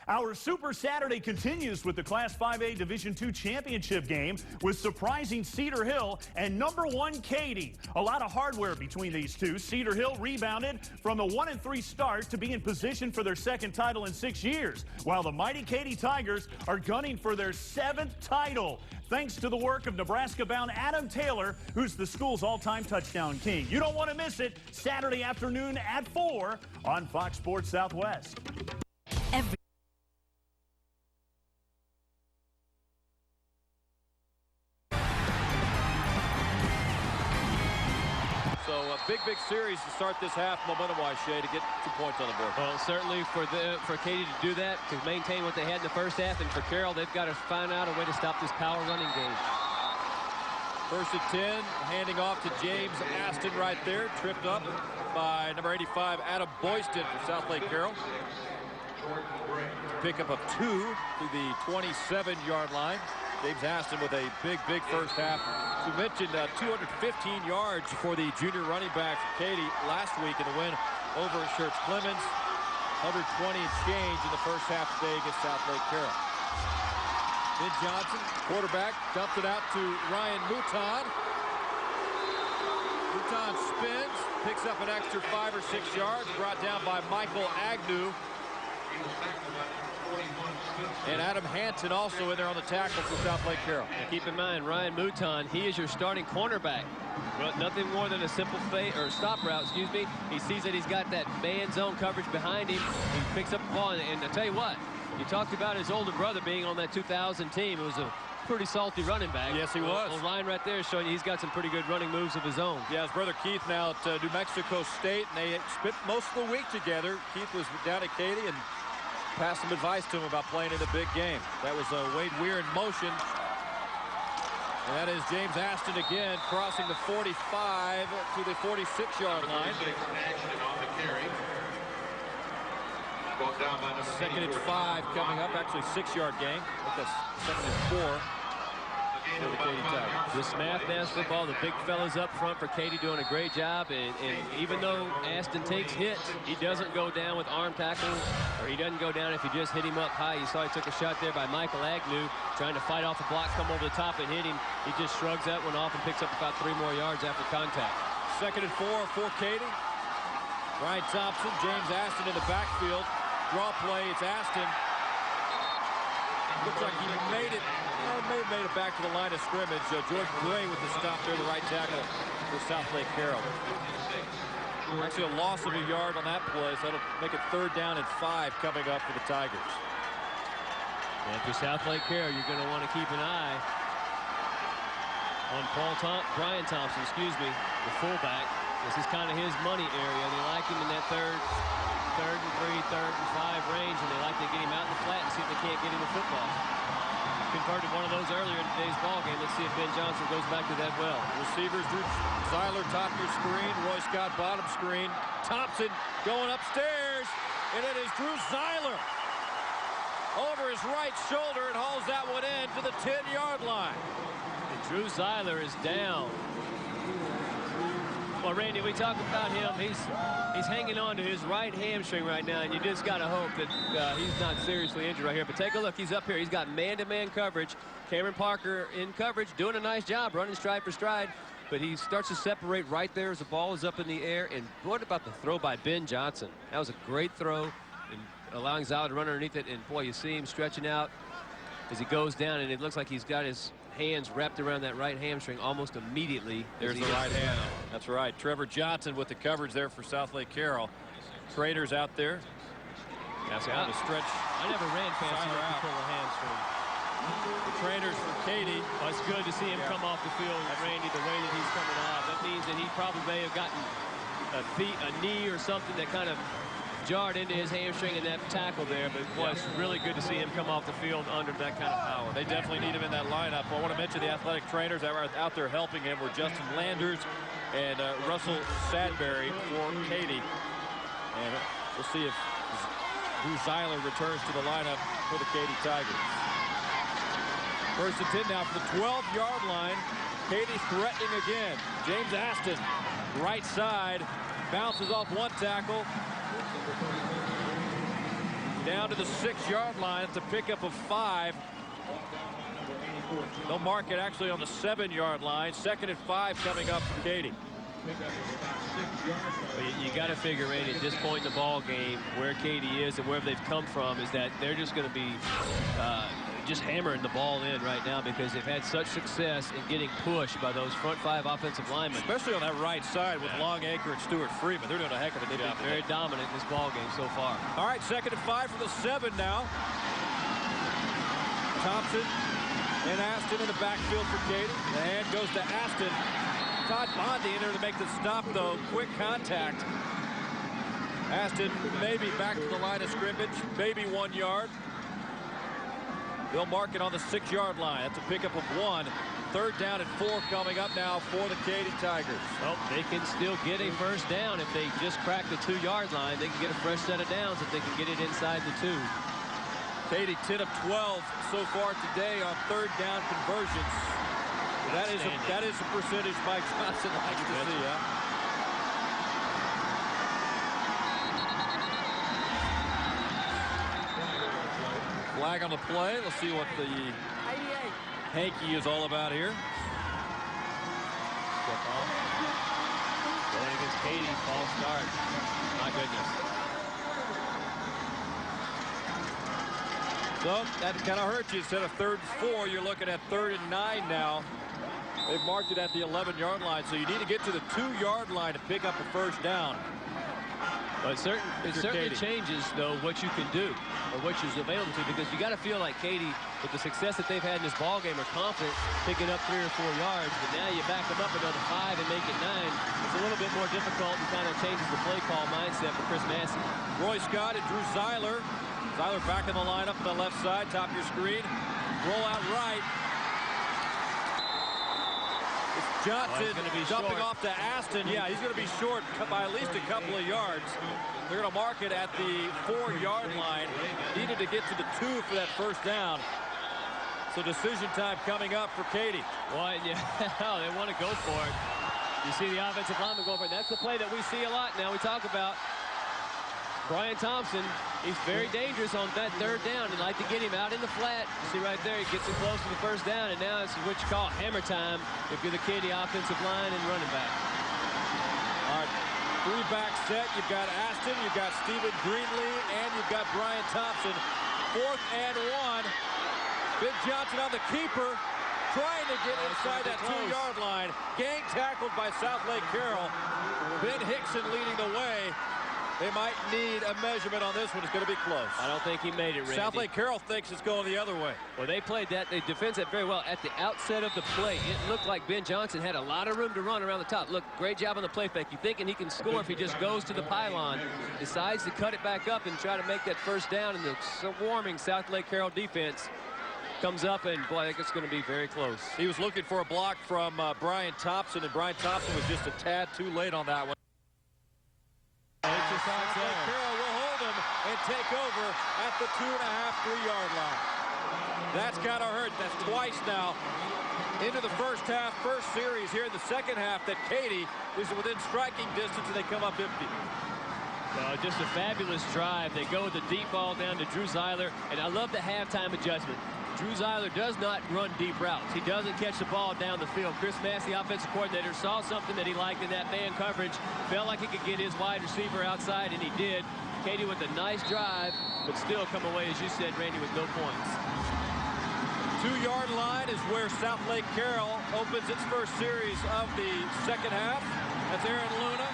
Our Super Saturday continues with the Class 5A Division II championship game with surprising Cedar Hill and number 1 Katy. A lot of hardware between these two. Cedar Hill rebounded from a 1-3 start to be in position for their 2nd title in 6 years, while the mighty Katy Tigers are gunning for their 7th title, thanks to the work of Nebraska-bound Adam Taylor, who's the school's all-time touchdown king. You don't want to miss it. Saturday afternoon at 4 on Fox Sports Southwest. So a big series to start this half momentum-wise, Shay, to get 2 points on the board. Well, certainly for Katy to do that, to maintain what they had in the first half, and for Carroll, they've got to find out a way to stop this power running game. 1st and 10, handing off to James Aston right there, tripped up by number 85, Adam Boyston for Southlake Carroll. Pickup of 2 to the 27-yard line. James Aston with a big first half. As we mentioned, 215 yards for the junior running back for Katy last week in the win over Schertz Clemens. 120 and change in the first half today against Southlake Carroll. Ben Johnson, quarterback, dumped it out to Ryan Mouton. Mouton spins, picks up an extra 5 or 6 yards, brought down by Michael Agnew. And Adam Hansen also in there on the tackle for Southlake Carroll. And keep in mind, Ryan Mouton, he is your starting cornerback. But nothing more than a simple fade or stop route, excuse me. He sees that he's got that man zone coverage behind him. He picks up the ball, and I tell you what, you talked about his older brother being on that 2000 team. It was a pretty salty running back. Yes, he was. Well, Ryan right there is showing you he's got some pretty good running moves of his own. Yeah, his brother Keith now at New Mexico State, and they spent most of the week together. Keith was down at Katy and passed some advice to him about playing in a big game. That was Wade Weir in motion. And that is James Aston again, crossing the 45 to the 46-yard line. 2nd and 5 coming up, actually 6-yard gain. I think that's 2nd and 4. for the Katy Tigers. This math football, the big fellas up front for Katy doing a great job. And even though Aston takes hits, he doesn't go down with arm tackles, or he doesn't go down if you just hit him up high. You saw he took a shot there by Michael Agnew, trying to fight off the block, come over the top and hit him. He just shrugs that one off and picks up about 3 more yards after contact. 2nd and 4 for Katy. Brian Thompson, James Aston in the backfield. Draw play, it's Aston. Looks like he made it. May have made it back to the line of scrimmage. George Gray with the stop there, the right tackle for Southlake Carroll. Actually a loss of a yard on that play, so that'll make it 3rd down and 5 coming up for the Tigers. And for Southlake Carroll, you're going to want to keep an eye on Brian Thompson, the fullback. This is kind of his money area. They like him in that third and 3, 3rd and 5 range, and they like to get him out in the flat and see if they can't get him the football. Converted one of those earlier in today's ball game. Let's see if Ben Johnson goes back to that well. Receivers, Drew Zeiler, top of your screen. Roy Scott, bottom screen. Thompson going upstairs, and it is Drew Zeiler over his right shoulder and hauls that one in to the 10-yard line. And Drew Zeiler is down. Well, Randy, we talk about him. He's hanging on to his right hamstring right now, and you just got to hope that he's not seriously injured right here. But take a look. He's up here. He's got man-to-man coverage. Cameron Parker in coverage, doing a nice job, running stride for stride. But he starts to separate right there as the ball is up in the air. And what about the throw by Ben Johnson? That was a great throw, and allowing Zeiler to run underneath it. And, boy, you see him stretching out as he goes down, and it looks like he's got his hands wrapped around that right hamstring almost immediately. There's the right hand. That's right. Trevor Johnson with the coverage there for Southlake Carroll. Trainers out there. That's on the stretch. I never ran fancy enough to pull a hamstring. The trainers for Katy. Well, it's good to see him come off the field, Randy, the way that he's coming off. That means that he probably may have gotten a knee or something that kind of jarred into his hamstring in that tackle there, but boy, it's really good to see him come off the field under that kind of power. They definitely need him in that lineup. I want to mention the athletic trainers that were out there helping him were Justin Landers and Russell Sadbury for Katy. And we'll see if Drew Zeiler returns to the lineup for the Katy Tigers. 1st and 10 now for the 12-yard line. Katy threatening again. James Aston, right side, bounces off one tackle. Down to the 6-yard line. It's a pickup of 5. They'll mark it actually on the 7-yard line. 2nd and 5 coming up for Katy. Well, you got to figure, Randy, at this point in the ball game, where Katy is and where they've come from is that they're just going to be just hammering the ball in right now because they've had such success in getting pushed by those front 5 offensive linemen. Especially on that right side with Longacre and Stuart Freeman. They're doing a heck of a job. Very dominant in this ball game so far. All right, 2nd and 5 for the 7 now. Thompson and Aston in the backfield for Katy. The hand goes to Aston. Todd Bondi in there to make the stop, though. Quick contact. Aston maybe back to the line of scrimmage, maybe 1 yard. They'll mark it on the 6-yard line. That's a pickup of 1. 3rd down and 4 coming up now for the Katy Tigers. Well, they can still get a 1st down if they just crack the 2-yard line. They can get a fresh set of downs if they can get it inside the 2. Katy 10 of 12 so far today on 3rd down conversions. That is a percentage Mike Johnson likes to see, huh? Flag on the play. Let's see what the hanky is all about here. Step off. Going against Katy, false start. My goodness. So that kind of hurts you. Instead of 3rd and 4, you're looking at 3rd and 9 now. They've marked it at the 11-yard line, so you need to get to the 2-yard line to pick up a 1st down. But it certainly changes, though, what you can do or what is available to, because you got to feel like Katy, with the success that they've had in this ball game, are confident picking up 3 or 4 yards. But now you back them up another 5 and make it 9. It's a little bit more difficult and kind of changes the play call mindset for Chris Massey. Roy Scott and Drew Zeiler. Zeiler back in the lineup on the left side, top of your screen. Roll out right. Johnson jumping off to Aston. Yeah, he's going to be short by at least a couple of yards. They're going to mark it at the 4-yard line. Needed to get to the 2 for that 1st down. So decision time coming up for Katy. Well, yeah, they want to go for it. You see the offensive lineman go for it. That's the play that we see a lot now. We talk about Brian Thompson. He's very dangerous on that third down. I'd like to get him out in the flat. You see right there, he gets him close to the first down, and now it's what you call hammer time if you're the Katy offensive line and running back. All right, three-back set. You've got Aston, you've got Stephen Greenlee, and you've got Brian Thompson. 4th and 1. Big Johnson on the keeper, trying to get inside that 2-yard line. Gang tackled by Southlake Carroll. Ben Hickson leading the way. They might need a measurement on this one. It's going to be close. I don't think he made it, Randy. Southlake Carroll thinks it's going the other way. Well, they played that. They defended that very well at the outset of the play. It looked like Ben Johnson had a lot of room to run around the top. Look, great job on the play fake. You're thinking he can score if he just goes to the pylon. Decides to cut it back up and try to make that first down. And the swarming Southlake Carroll defense comes up, and boy, I think it's going to be very close. He was looking for a block from Brian Thompson, and Brian Thompson was just a tad too late on that one. Southlake Carroll will hold him and take over at the 2.5-3-yard line. That's got to hurt. That's twice now into the first half, first series here in the second half that Katy is within striking distance, and they come up empty. Just a fabulous drive. They go with the deep ball down to Drew Zeiler, and I love the halftime adjustment. Drew Zeiler does not run deep routes. He doesn't catch the ball down the field. Chris Massey, offensive coordinator, saw something that he liked in that man coverage, felt like he could get his wide receiver outside, and he did. Katy with a nice drive, but still come away, as you said, Randy, with no points. 2-yard line is where Southlake Carroll opens its first series of the second half. That's Aaron Luna,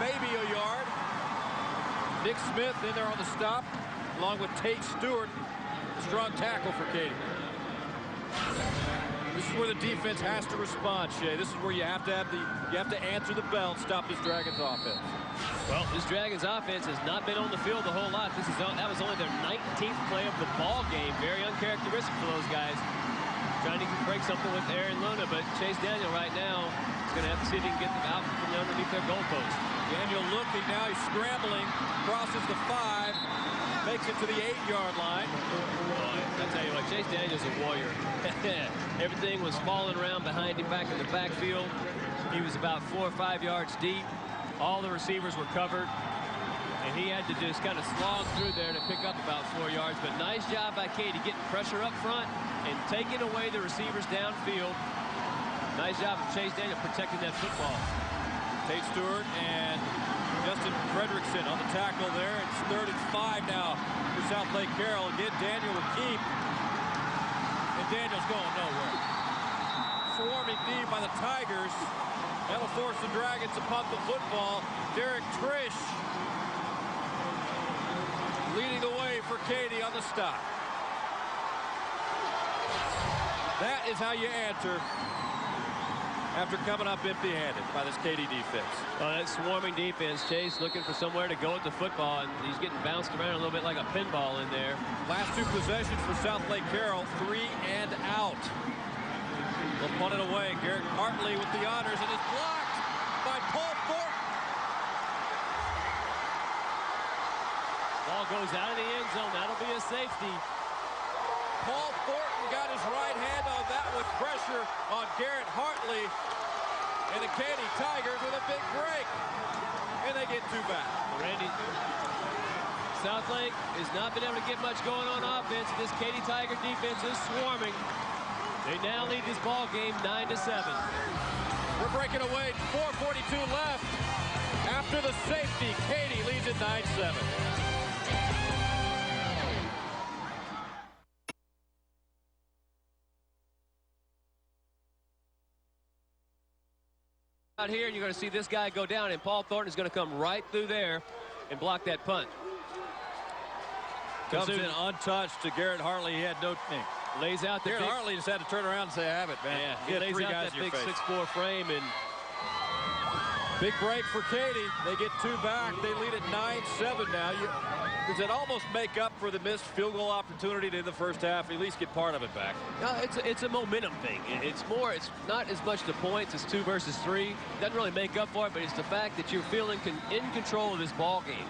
maybe a yard. Nick Smith in there on the stop, along with Tate Stewart. Strong tackle for Katy. This is where the defense has to respond, Shea. This is where you have to answer the bell and stop this Dragons offense. Well, this Dragons offense has not been on the field the whole lot. That was only their 19th play of the ball game. Very uncharacteristic for those guys. Trying to break something with Aaron Luna, but Chase Daniel right now is going to have to see if he can get them out from underneath their goalpost. Daniel looking now. He's scrambling, crosses the 5, makes it to the 8-yard line. I'll tell you what, Chase Daniel's a warrior. Everything was falling around behind him back in the backfield. He was about 4 or 5 yards deep. All the receivers were covered, and he had to just kind of slog through there to pick up about 4 yards. But nice job by Katy getting pressure up front and taking away the receivers downfield. Nice job of Chase Daniel protecting that football. Tate Stewart and Justin Fredrickson on the tackle there. It's 3rd and 5 now for Southlake Carroll. Again, Daniel will keep. And Daniel's going nowhere. Swarming deep by the Tigers. That'll force the Dragons to punt the football. Derek Trish leading the way for Katy on the stop. That is how you answer after coming up empty-handed by this Katy defense. Well, that swarming defense, Chase looking for somewhere to go with the football, and he's getting bounced around a little bit like a pinball in there. Last 2 possessions for Southlake Carroll, 3 and out. They'll punt it away. Garrett Hartley with the honors, and is blocked by Paul Thornton. Ball goes out of the end zone. That'll be a safety. Paul Thornton got his right hand on that with pressure on Garrett Hartley. And the Katy Tigers with a big break. And they get 2 back. Randy, Southlake has not been able to get much going on offense. This Katy Tiger defense is swarming. They now lead this ball game 9-7. We're breaking away. 4:42 left. After the safety, Katy leads at 9-7. Out here, and you're going to see this guy go down, and Paul Thornton is going to come right through there and block that punt. Comes in untouched to Garrett Hartley. He had no thing. Lays out the Garrett Hartley just had to turn around and say, have it, man. Yeah, he lays three out guys that in your big face. 6'4" frame, and big break for Katy. They get 2 back. They lead at 9-7 now. Does it almost make up for the missed field goal opportunity in the first half? At least get part of it back. No, it's a momentum thing. It's not as much the points as 2 versus 3. Doesn't really make up for it, but it's the fact that you're feeling in control of this ball game.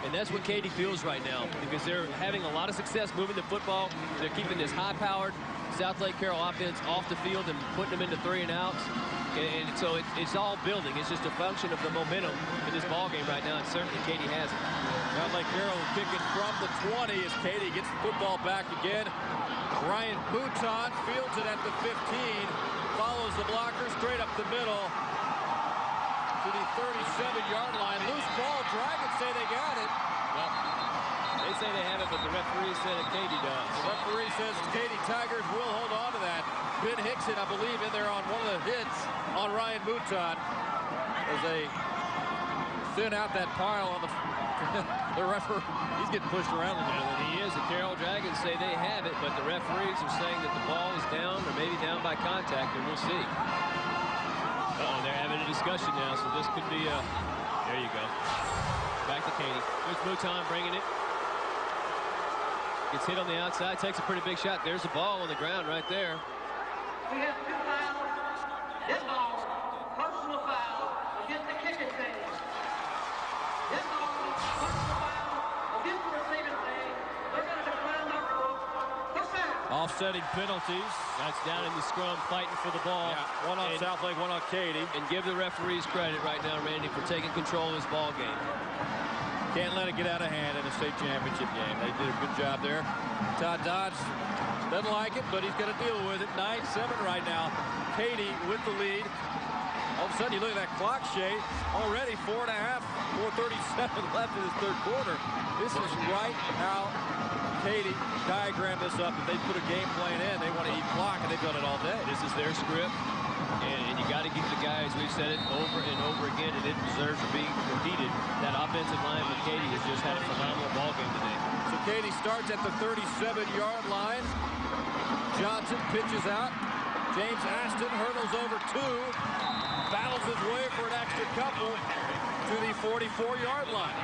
And that's what Katy feels right now, because they're having a lot of success moving the football. They're keeping this high-powered Southlake Carroll offense off the field and putting them into 3 and outs. And so it's all building. It's just a function of the momentum in this ball game right now, and certainly Katy has it. Southlake Carroll kicking from the 20 as Katy gets the football back again. Ryan Mouton fields it at the 15, follows the blocker straight up the middle to the 37-yard line. Loose ball. Dragons say they got it. Well, they say they have it, but the referee said that Katy does. The referee says Katy Tigers will hold on to that. Ben Hickson, I believe, in there on one of the hits on Ryan Mouton as they thin out that pile on the the referee. He's getting pushed around a little bit. He is. The Carroll Dragons say they have it, but the referees are saying that the ball is down or maybe down by contact, and we'll see. Uh-oh, they're having a discussion now, so this could be a... There you go. Back to Katy. There's Mouton bringing it. Gets hit on the outside, takes a pretty big shot. There's the ball on the ground right there. We have 2 fouls. This ball, personal foul against the kicking team. This ball, personal foul against the receiving team. They're going to decline the rule. Offsetting penalties. That's down in the scrum, fighting for the ball. Yeah, one on Southlake, one on Katy. And give the referees credit right now, Randy, for taking control of this ball game. Can't let it get out of hand in a state championship game. They did a good job there. Todd Dodge doesn't like it, but he's going to deal with it. 9-7 right now. Katy with the lead. All of a sudden, you look at that clock, Shay. Already 4.5, 4:37 left in this third quarter. This is right how Katy diagrammed this up. If they put a game plan in, they want to eat clock, and they've done it all day. This is their script, and you got to give the guys, we've said it over and over again, and it deserves to be repeated. That offensive line with Katy has just had a phenomenal ball game today. So Katy starts at the 37-yard line. Johnson pitches out. James Aston hurdles over 2. Battles his way for an extra couple to the 44-yard line.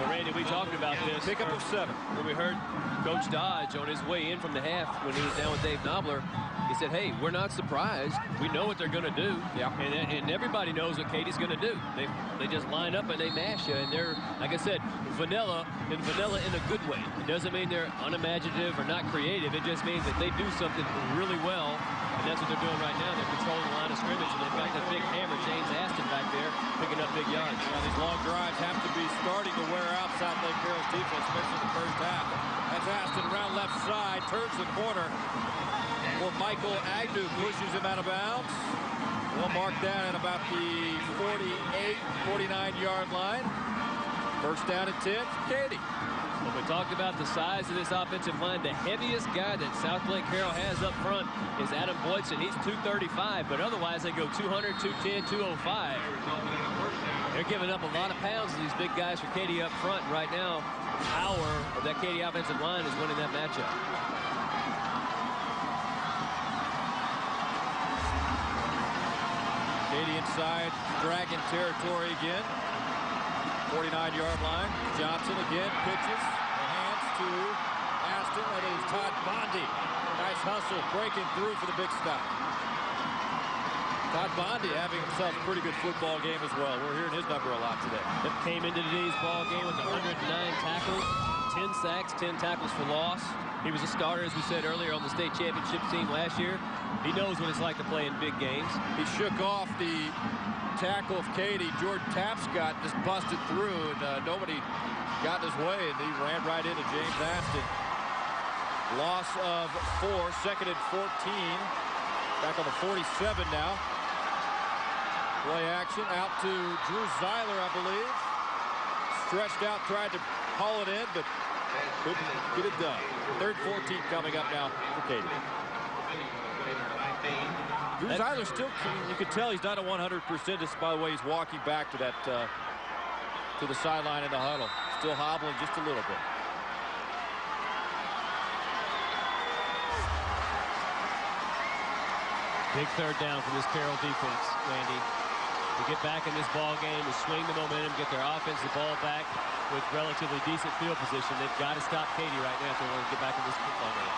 Well, Randy, we talked about this. Pickup of 7. When we heard Coach Dodge on his way in from the half when he was down with Dave Knobler, he said, hey, we're not surprised. We know what they're going to do. Yeah. And everybody knows what Katy's going to do. They just line up and they mash you. And they're, like I said, vanilla in a good way. It doesn't mean they're unimaginative or not creative. It just means that they do something really well. And that's what they're doing right now. They're controlling the line of scrimmage, and they've got that big hammer, James Aston, back there, picking up big yards. Now, these long drives have to be starting to wear out Southlake Carroll's defense, especially in the first half. That's Aston around left side, turns the corner. Well, Michael Agnew pushes him out of bounds. Well, marked down at about the 48, 49-yard line. First down and 10 for Katy. Well, we talked about the size of this offensive line. The heaviest guy that Southlake Carroll has up front is Adam Boydson. He's 235, but otherwise they go 200, 210, 205. They're giving up a lot of pounds to these big guys for Katy up front. Right now, the power of that Katy offensive line is winning that matchup. Katy inside Dragon territory again. 49-yard line. Johnson again pitches. Hands to Aston. That is Todd Bondi. Nice hustle breaking through for the big stop. Todd Bondi having himself a pretty good football game as well. We're hearing his number a lot today. That came into today's ball game with 109 tackles, 10 sacks, 10 tackles for loss. He was a starter, as we said earlier, on the state championship team last year. He knows what it's like to play in big games. He shook off the tackle of Katy. Jordan Tapscott just busted through, and nobody got in his way, and he ran right into James Aston. Loss of 4, second and 14. Back on the 47 now. Play action out to Drew Zeiler, I believe. Stretched out, tried to haul it in, but couldn't get it done. Third 14 coming up now for Katy. Drew Zeiler still, you can tell he's not at 100% just by the way he's walking back to that, to the sideline in the huddle. Still hobbling just a little bit. Big third down for this Carroll defense, Randy. To get back in this ball game, to swing the momentum, get their offensive ball back with relatively decent field position. They've got to stop Katy right now if they want to get back in this football game.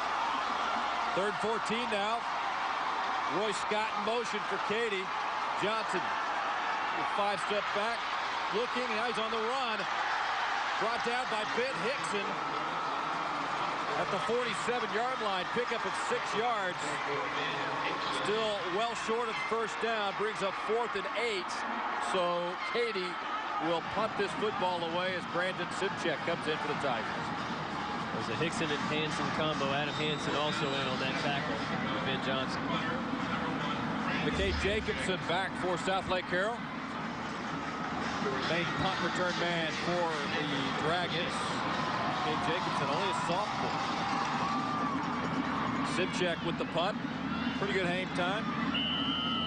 Third 14 now. Roy Scott in motion for Katy. Johnson with 5 step back, looking, now he's on the run. Brought down by Ben Hickson at the 47-yard line. Pickup at 6 yards. Still well short of the first down. Brings up 4th and 8. So Katy will punt this football away as Brandon Simchek comes in for the Tigers. There's a Hickson and Hansen combo. Adam Hansen also in on that tackle for Ben Johnson. McKay Jacobson back for Southlake Carroll. Main punt return man for the Dragons. McKay Jacobson, only a sophomore. Simchek with the punt. Pretty good aim time.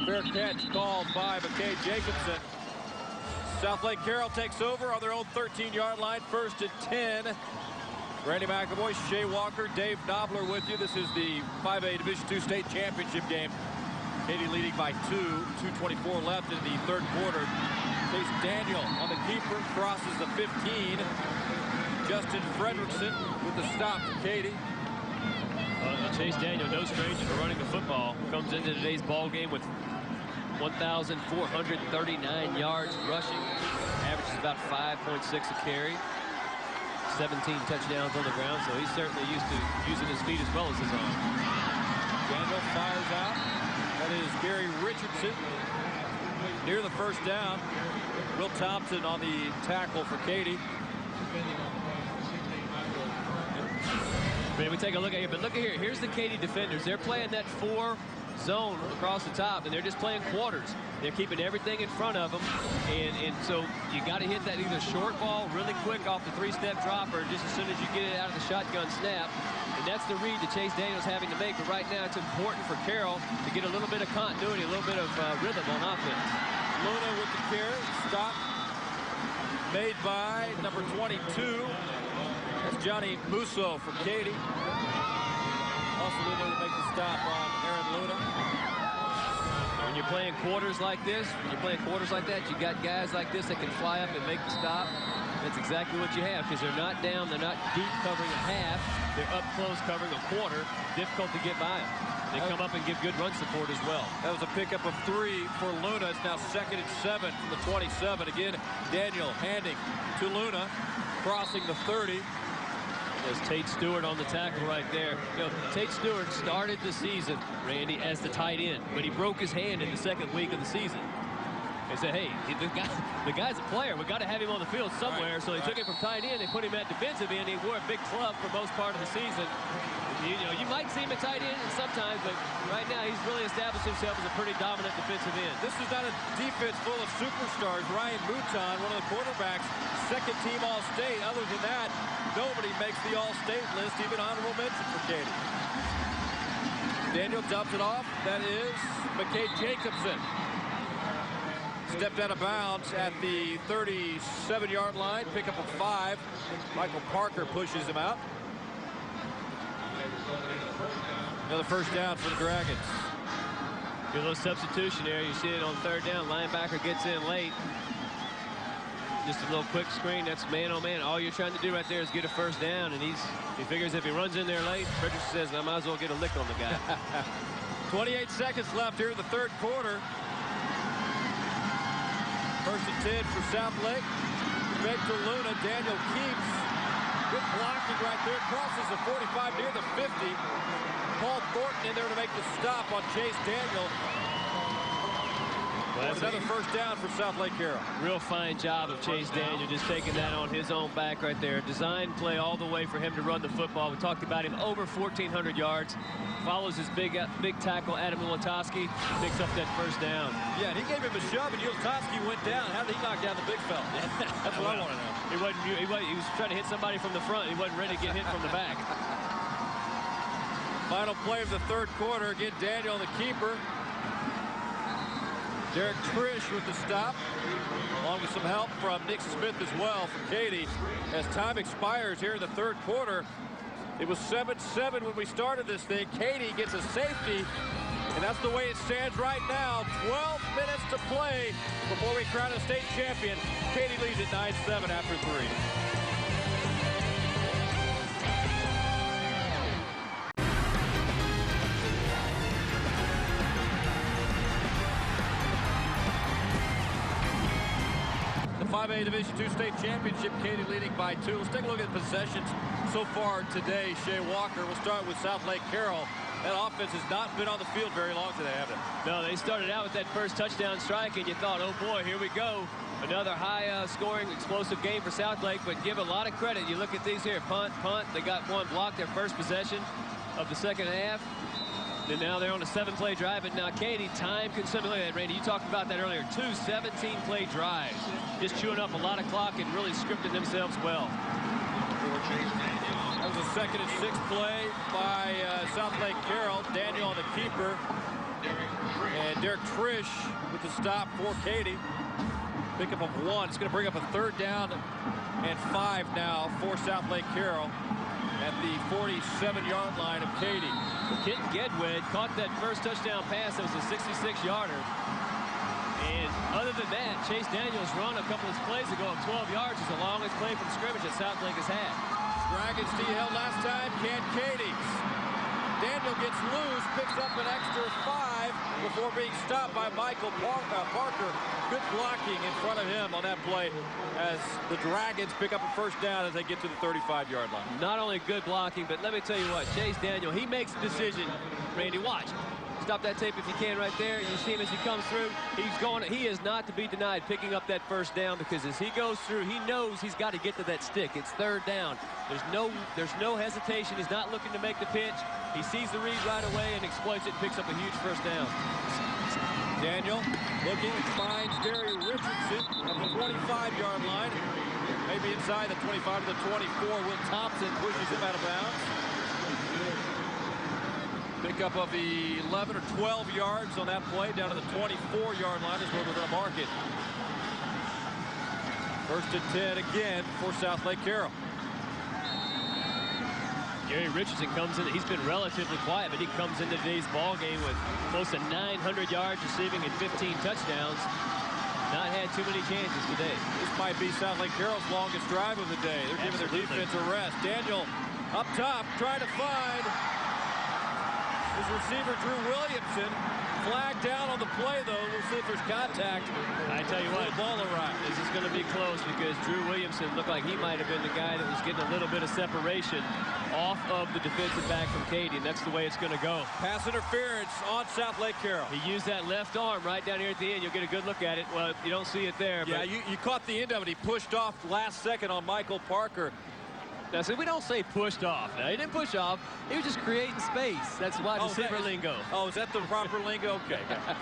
Fair catch called by McKay Jacobson. Southlake Carroll takes over on their own 13-yard line. 1st and 10. Randy McAvoy, Shea Walker, Dave Knobler with you. This is the 5A Division II State Championship game. Katy leading by 2:24 left in the third quarter. Chase Daniel on the keeper, crosses the 15. Justin Fredrickson with the stop for Katy. Chase Daniel, no stranger to running the football, comes into today's ball game with 1,439 yards rushing. Averages about 5.6 a carry. 17 touchdowns on the ground, so he's certainly used to using his feet as well as his arm. Daniel fires out. That is Gary Richardson near the first down. Will Thompson on the tackle for Katy. We take a look at here, but look at here. Here's the Katy defenders. They're playing that 4 zone across the top, and they're just playing quarters. They're keeping everything in front of them, and so you got to hit that either short ball really quick off the 3-step dropper just as soon as you get it out of the shotgun snap. And that's the read that Chase Daniel's having to make. But right now, it's important for Carroll to get a little bit of continuity, a little bit of rhythm on offense. Luna with the carry. Stop made by number 22. That's Johnny Musso for Katy. Also in there to make the stop on Aaron Luna. When you're playing quarters like this, when you're playing quarters like that, you got guys like this that can fly up and make the stop. That's exactly what you have, because they're not down, they're not deep covering a half, they're up close covering a quarter. Difficult to get by them. They come up and give good run support as well. That was a pickup of 3 for Luna. It's now 2nd and 7 from the 27. Again, Daniel handing to Luna, crossing the 30. There's Tate Stewart on the tackle right there. You know, Tate Stewart started the season, Randy, as the tight end, but he broke his hand in the 2nd week of the season. They said, hey, the guy's a player. We got to have him on the field somewhere. So they took him from tight end. They put him at defensive end. He wore a big club for most part of the season. You know, you might see him at tight end sometimes, but right now he's really established himself as a pretty dominant defensive end. This is not a defense full of superstars. Ryan Mouton, one of the quarterbacks, 2nd team All-State. Other than that, nobody makes the All-State list, even honorable mention for Katy. Daniel dumps it off. That is McKay Jacobson. Stepped out of bounds at the 37-yard line. Pickup of 5. Michael Parker pushes him out. Another first down for the Dragons. Good little substitution there. You see it on 3rd down. Linebacker gets in late. Just a little quick screen. That's man on man. All you're trying to do right there is get a first down, and he figures if he runs in there late, Richardson says, I might as well get a lick on the guy. 28 seconds left here in the 3rd quarter. 1st and 10 for Southlake. Fake to Luna. Daniel keeps. Good blocking right there. Crosses the 45 near the 50. Paul Thornton in there to make the stop on Chase Daniel. Well, another first down for Southlake Carroll. Real fine job of Chase Daniel, just taking that on his own back right there. Design play all the way for him to run the football. We talked about him, over 1,400 yards. Follows his big tackle, Adam Ulatowski, picks up that first down. Yeah, and he gave him a shove, and Ulatowski went down. How did he knock down the big fella? That's what I want to know. He was trying to hit somebody from the front. He wasn't ready to get hit from the back. Final play of the 3rd quarter. Again, Daniel, the keeper. Derek Trish with the stop, along with some help from Nick Smith as well for Katy. As time expires here in the 3rd quarter, it was 7-7 when we started this thing. Katy gets a safety, and that's the way it stands right now. 12 minutes to play before we crown a state champion. Katy leads at 9-7 after 3. The 5A 5A Division II state championship. Katy leading by 2. Let's take a look at possessions so far today. Shea Walker. We'll start with Southlake Carroll. That offense has not been on the field very long today, have they? No, they started out with that first touchdown strike, and you thought, oh boy, here we go. Another high-scoring, explosive game for Southlake, but give a lot of credit. You look at these here, punt. They got one blocked their first possession of the second half. And now they're on a 7-play drive. And now Katy, time-consuming. Look at that, Randy. You talked about that earlier. 2 17-play drives. Just chewing up a lot of clock and really scripting themselves well. That was a 2nd and 6 play by Southlake Carroll. Daniel on the keeper. And Derek Trish with the stop for Katy. Pickup of 1. It's going to bring up a 3rd down and 5 now for Southlake Carroll at the 47-yard line of Katy. Kent Gedwed caught that first touchdown pass. That was a 66-yarder. And other than that, Chase Daniels' run a couple of plays ago of 12 yards is the longest play from scrimmage that Southlake has had. Dragons D-held last time. Can Katy? Daniel gets loose, picks up an extra 5 before being stopped by Michael Parker. Good blocking in front of him on that play as the Dragons pick up a first down as they get to the 35-yard line. Not only good blocking, but let me tell you what, Chase Daniel, he makes a decision. Randy, watch. Stop that tape if you can right there. You see him as he comes through. He is not to be denied picking up that first down, because as he goes through, he knows he's got to get to that stick. It's 3rd down. There's no hesitation. He's not looking to make the pitch. He sees the read right away and exploits it and picks up a huge first down. Daniel looking, finds Gary Richardson at the 25-yard line. Maybe inside the 25 to the 24. Will Thompson pushes him out of bounds. Pickup of 11 or 12 yards on that play down to the 24-yard line is where we're going to mark it. 1st and 10 again for Southlake Carroll. Gary Richardson comes in. He's been relatively quiet, but he comes into today's ball game with close to 900 yards receiving and 15 touchdowns. Not had too many chances today. This might be Southlake Carroll's longest drive of the day. They're giving their defense a rest. Daniel up top trying to find his receiver, Drew Williamson. Flag down on the play, though. We'll see if there's contact. I tell you what, the ball arrived. This is going to be close, because Drew Williamson looked like he might have been the guy that was getting a little bit of separation off of the defensive back from Katy, and that's the way it's going to go. Pass interference on Southlake Carroll. He used that left arm right down here at the end. You'll get a good look at it. Well, you don't see it there. Yeah, but you caught the end of it. He pushed off last second on Michael Parker. Now, see, we don't say pushed off. Now, he didn't push off. He was just creating space. That's wide receiver lingo. Oh, is that the proper lingo? Okay.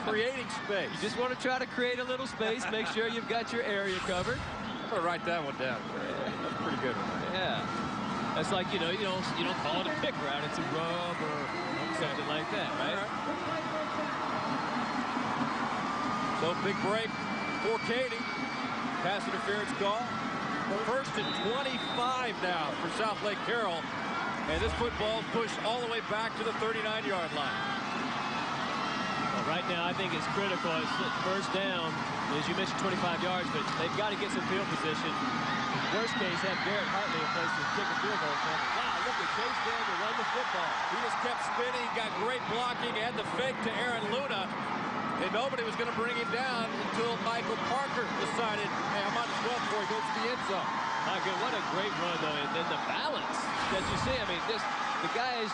Creating space. You just want to try to create a little space. Make sure you've got your area covered. I'm going to write that one down. That's pretty good. Yeah. That's like, you don't call it a pick route. It's a rub or something like that, right? So, big break for Katy. Pass interference call. 1st and 25 now for Southlake Carroll. And this football pushed all the way back to the 39-yard line. Well, right now, I think it's critical. It's first down. As you mentioned, 25 yards, but they've got to get some field position. Worst case, have Garrett Hartley a place to kick a field goal from. Wow, look at Chase Daniel run the football. He just kept spinning, got great blocking, and the fake to Aaron Luna. And nobody was going to bring him down until Michael Parker decided, hey, I might as well before he goes to the end zone. My God, what a great run, though. And then the balance that you see. I mean, the guy has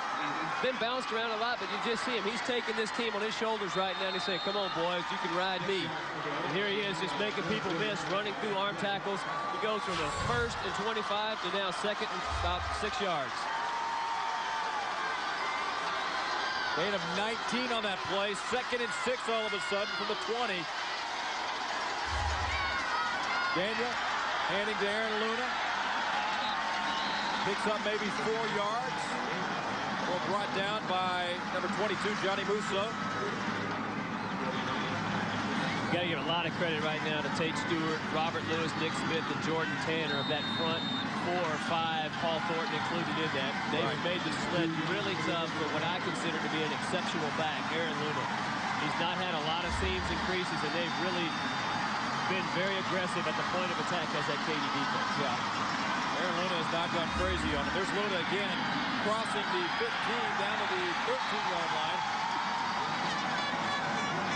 been bounced around a lot, but you just see him. He's taking this team on his shoulders right now, and he's saying, come on, boys, you can ride me. And here he is just making people miss, running through arm tackles. He goes from a 1st and 25 to now 2nd and about 6 yards. Gain of 19 on that play. 2nd and 6 all of a sudden from the 20. Daniel handing to Aaron Luna. Picks up maybe 4 yards. Or brought down by number 22, Johnny Musso. Got to give a lot of credit right now to Tate Stewart, Robert Lewis, Nick Smith, and Jordan Tanner of that front 4 or 5, Paul Thornton included in that. They've made the sled really tough for what I consider to be an exceptional back, Aaron Luna. He's not had a lot of seams and creases, and they've really been very aggressive at the point of attack as that Katy defense. Yeah. Aaron Luna has not gone crazy on him. There's Luna again, crossing the 15 down to the 13-yard line.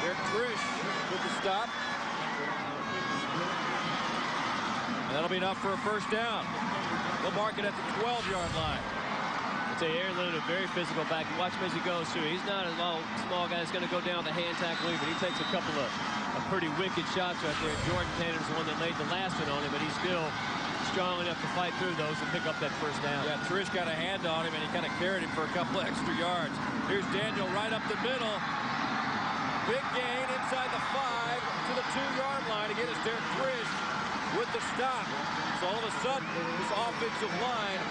Derek Trish with the stop. That'll be enough for a first down. They'll mark it at the 12-yard line. I'd say Aaron Luna, very physical back. Watch him as he goes through. He's not a small guy that's going to go down the hand tackle, but he takes a couple of pretty wicked shots right there. Jordan Tanner's the one that laid the last one on him, but he's still strong enough to fight through those and pick up that first down. Yeah, Trish got a hand on him, and he kind of carried him for a couple extra yards. Here's Daniel right up the middle. Big gain inside the 5 to the 2-yard line. Again, it's Derek Trish with the stop. So all of a sudden, this offensive line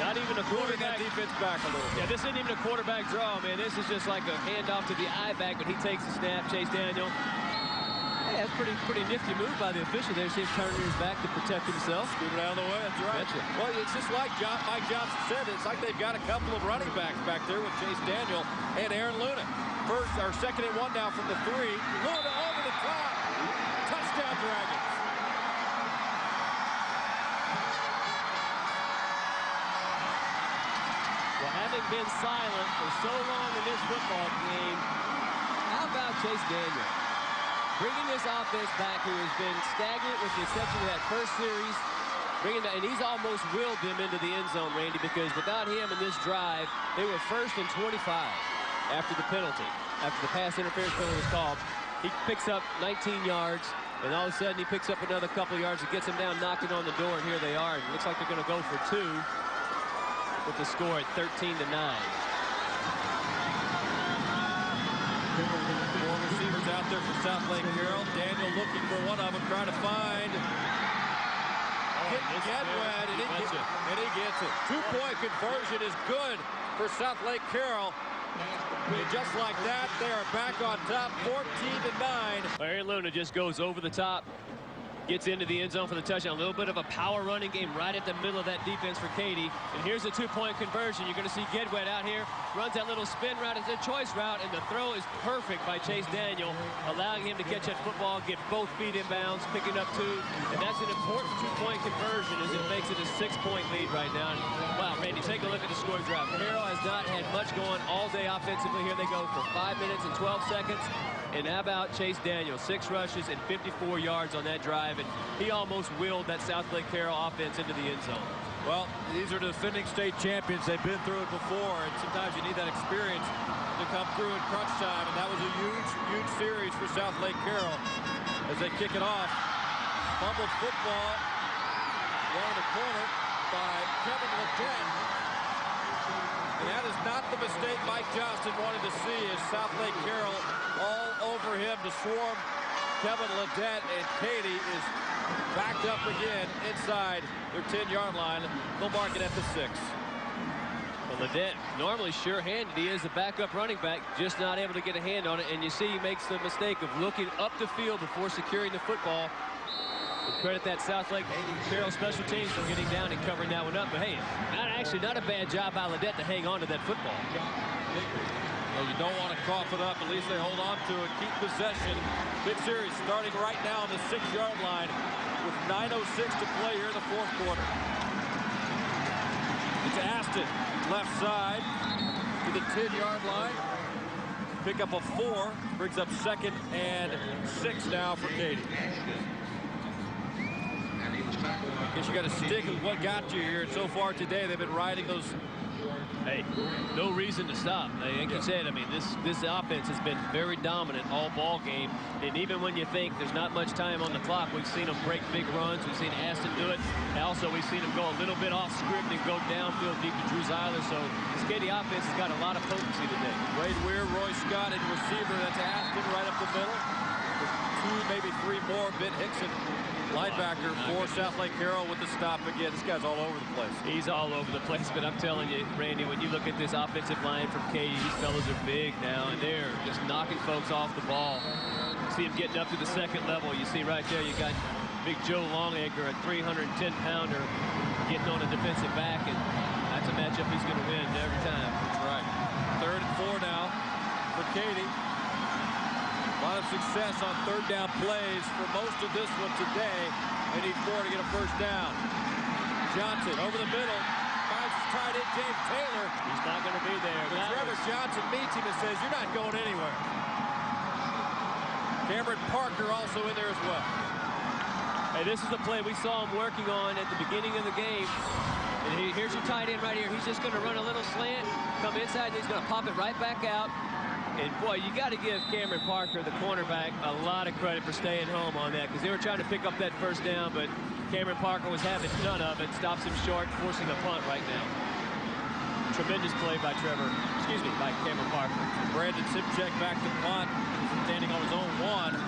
not even a quarterback. That defense back a little bit. Yeah, this isn't even a quarterback draw, man. This is just like a handoff to the I-back, but he takes the snap. Chase Daniel. Hey, that's pretty nifty move by the official there. See him turning his back to protect himself. Scooting out of the way, that's right. Betcha. Well, it's just like Mike Johnson said. It's like they've got a couple of running backs back there with Chase Daniel and Aaron Luna. First, or second and 1 now from the 3. Luna over the top. Touchdown, Dragons. Well, having been silent for so long in this football game, how about Chase Daniel? Bringing this offense back, who has been stagnant with the exception of that first series. And he's almost willed them into the end zone, Randy, because without him in this drive, they were 1st and 25 after the penalty. After the pass interference penalty was called, he picks up 19 yards, and all of a sudden he picks up another couple of yards and gets them down, knocking on the door, and here they are. It looks like they're going to go for 2 with the score at 13-9. Four receivers out there for Southlake Carroll. Daniel looking for one of them, trying to find Gedwed, and he gets it. 2-point conversion is good for Southlake Carroll. And just like that, they are back on top, 14-9. Aaron Luna just goes over the top, gets into the end zone for the touchdown. A little bit of a power running game right at the middle of that defense for Katy. And here's a 2-point conversion. You're going to see Gedwed out here, runs that little spin route. It's a choice route, and the throw is perfect by Chase Daniel, allowing him to catch that football, get both feet in bounds, picking up 2. And that's an important 2-point conversion as it makes it a 6-point lead right now. And wow, Randy, take a look at the score drive. Carroll has not had much going all day offensively. Here they go for 5 minutes and 12 seconds. And how about Chase Daniel? 6 rushes and 54 yards on that drive, and he almost willed that Southlake Carroll offense into the end zone. Well, these are the defending state champions. They've been through it before, and sometimes you need that experience to come through in crunch time, and that was a huge series for Southlake Carroll as they kick it off. Fumbled football down in the corner by Kevin Ledet. And that is not the mistake Mike Johnston wanted to see, as Southlake Carroll all over him to swarm Kevin Ledet, and Katy is backed up again inside their 10-yard line. They'll mark it at the 6. Well, Ledet, normally sure-handed. He is a backup running back, just not able to get a hand on it. And you see he makes the mistake of looking up the field before securing the football. And credit that Southlake Carroll special teams for getting down and covering that one up. But hey, not a bad job by Ledet to hang on to that football. Well, you don't want to cough it up. At least they hold on to it, keep possession. Big series starting right now on the 6-yard line with 9:06 to play here in the 4th quarter. It's Aston, left side to the 10-yard line. Pick up a 4, brings up 2nd and 6 now for Katy. Guess you got to stick with what got you here. And so far today, they've been riding those. Hey, no reason to stop. Like you said, I mean, this offense has been very dominant all ball game. And even when you think there's not much time on the clock, we've seen them break big runs. We've seen Aston do it. And also, we've seen them go a little bit off script and go downfield deep to Drew Zeiler. So this Katy offense has got a lot of potency today. Wade Weir, Roy Scott in receiver. That's Aston right up the middle. 2, maybe 3 more. Ben Hickson, linebacker for Southlake Carroll with the stop again. This guy's all over the place. He's all over the place, but I'm telling you, Randy, when you look at this offensive line from Katy, these fellas are big now, and they're just knocking folks off the ball. You see him getting up to the 2nd level. You see right there, you got big Joe Longacre, a 310-pounder, getting on a defensive back, and that's a matchup he's going to win every time. That's right. 3rd and 4 now for Katy. A lot of success on 3rd down plays for most of this one today. They need 4 to get a first down. Johnson over the middle. Finds his tight end, James Taylor. He's not going to be there. But Trevor Johnson meets him and says, "You're not going anywhere." Cameron Parker also in there as well. Hey, this is a play we saw him working on at the beginning of the game. And here's your tight end right here. He's just going to run a little slant, come inside, and he's going to pop it right back out. And, boy, you got to give Cameron Parker, the cornerback, a lot of credit for staying home on that because they were trying to pick up that first down, but Cameron Parker was having none of it. Stops him short, forcing a punt right now. Tremendous play by by Cameron Parker. Brandon Simchek back to punt, standing on his own one.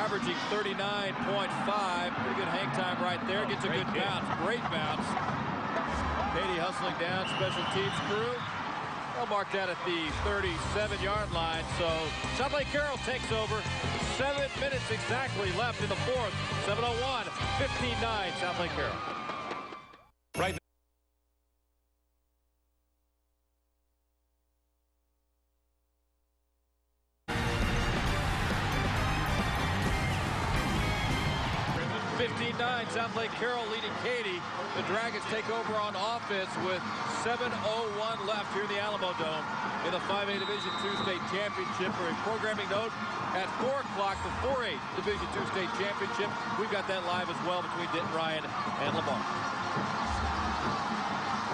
Averaging 39.5. Pretty good hang time right there. Gets a good bounce. Great bounce. Katy hustling down. Special teams crew. They'll mark that at the 37-yard line. So Southlake Carroll takes over. 7 minutes exactly left in the fourth. 7:01. 15-9. Southlake Carroll. Right. 15-9, Southlake Carroll leading Katy. The Dragons take over on offense with 7:01 left here in the Alamodome in the 5A Division II State Championship. For a programming note, at 4 o'clock, the 4A Division II State Championship. We've got that live as well between Denton Ryan and Lamar.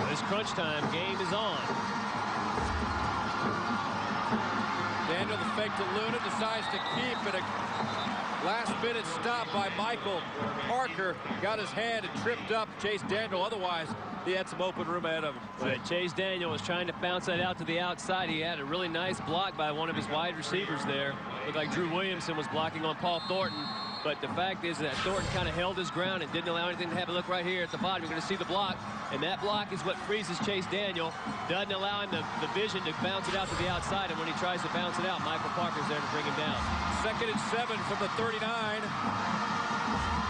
This crunch time game is on. Daniel, the fake to Luna, decides to keep it. Last-minute stop by Michael Parker. Got his hand and tripped up Chase Daniel. Otherwise, he had some open room ahead of him. Right. Chase Daniel was trying to bounce that out to the outside. He had a really nice block by one of his wide receivers there. Looked like Drew Williamson was blocking on Paul Thornton. But the fact is that Thornton kind of held his ground and didn't allow anything to happen. Look right here at the bottom. You're going to see the block. And that block is what freezes Chase Daniel. Doesn't allow him the vision to bounce it out to the outside. And when he tries to bounce it out, Michael Parker's there to bring him down. 2nd and 7 from the 39.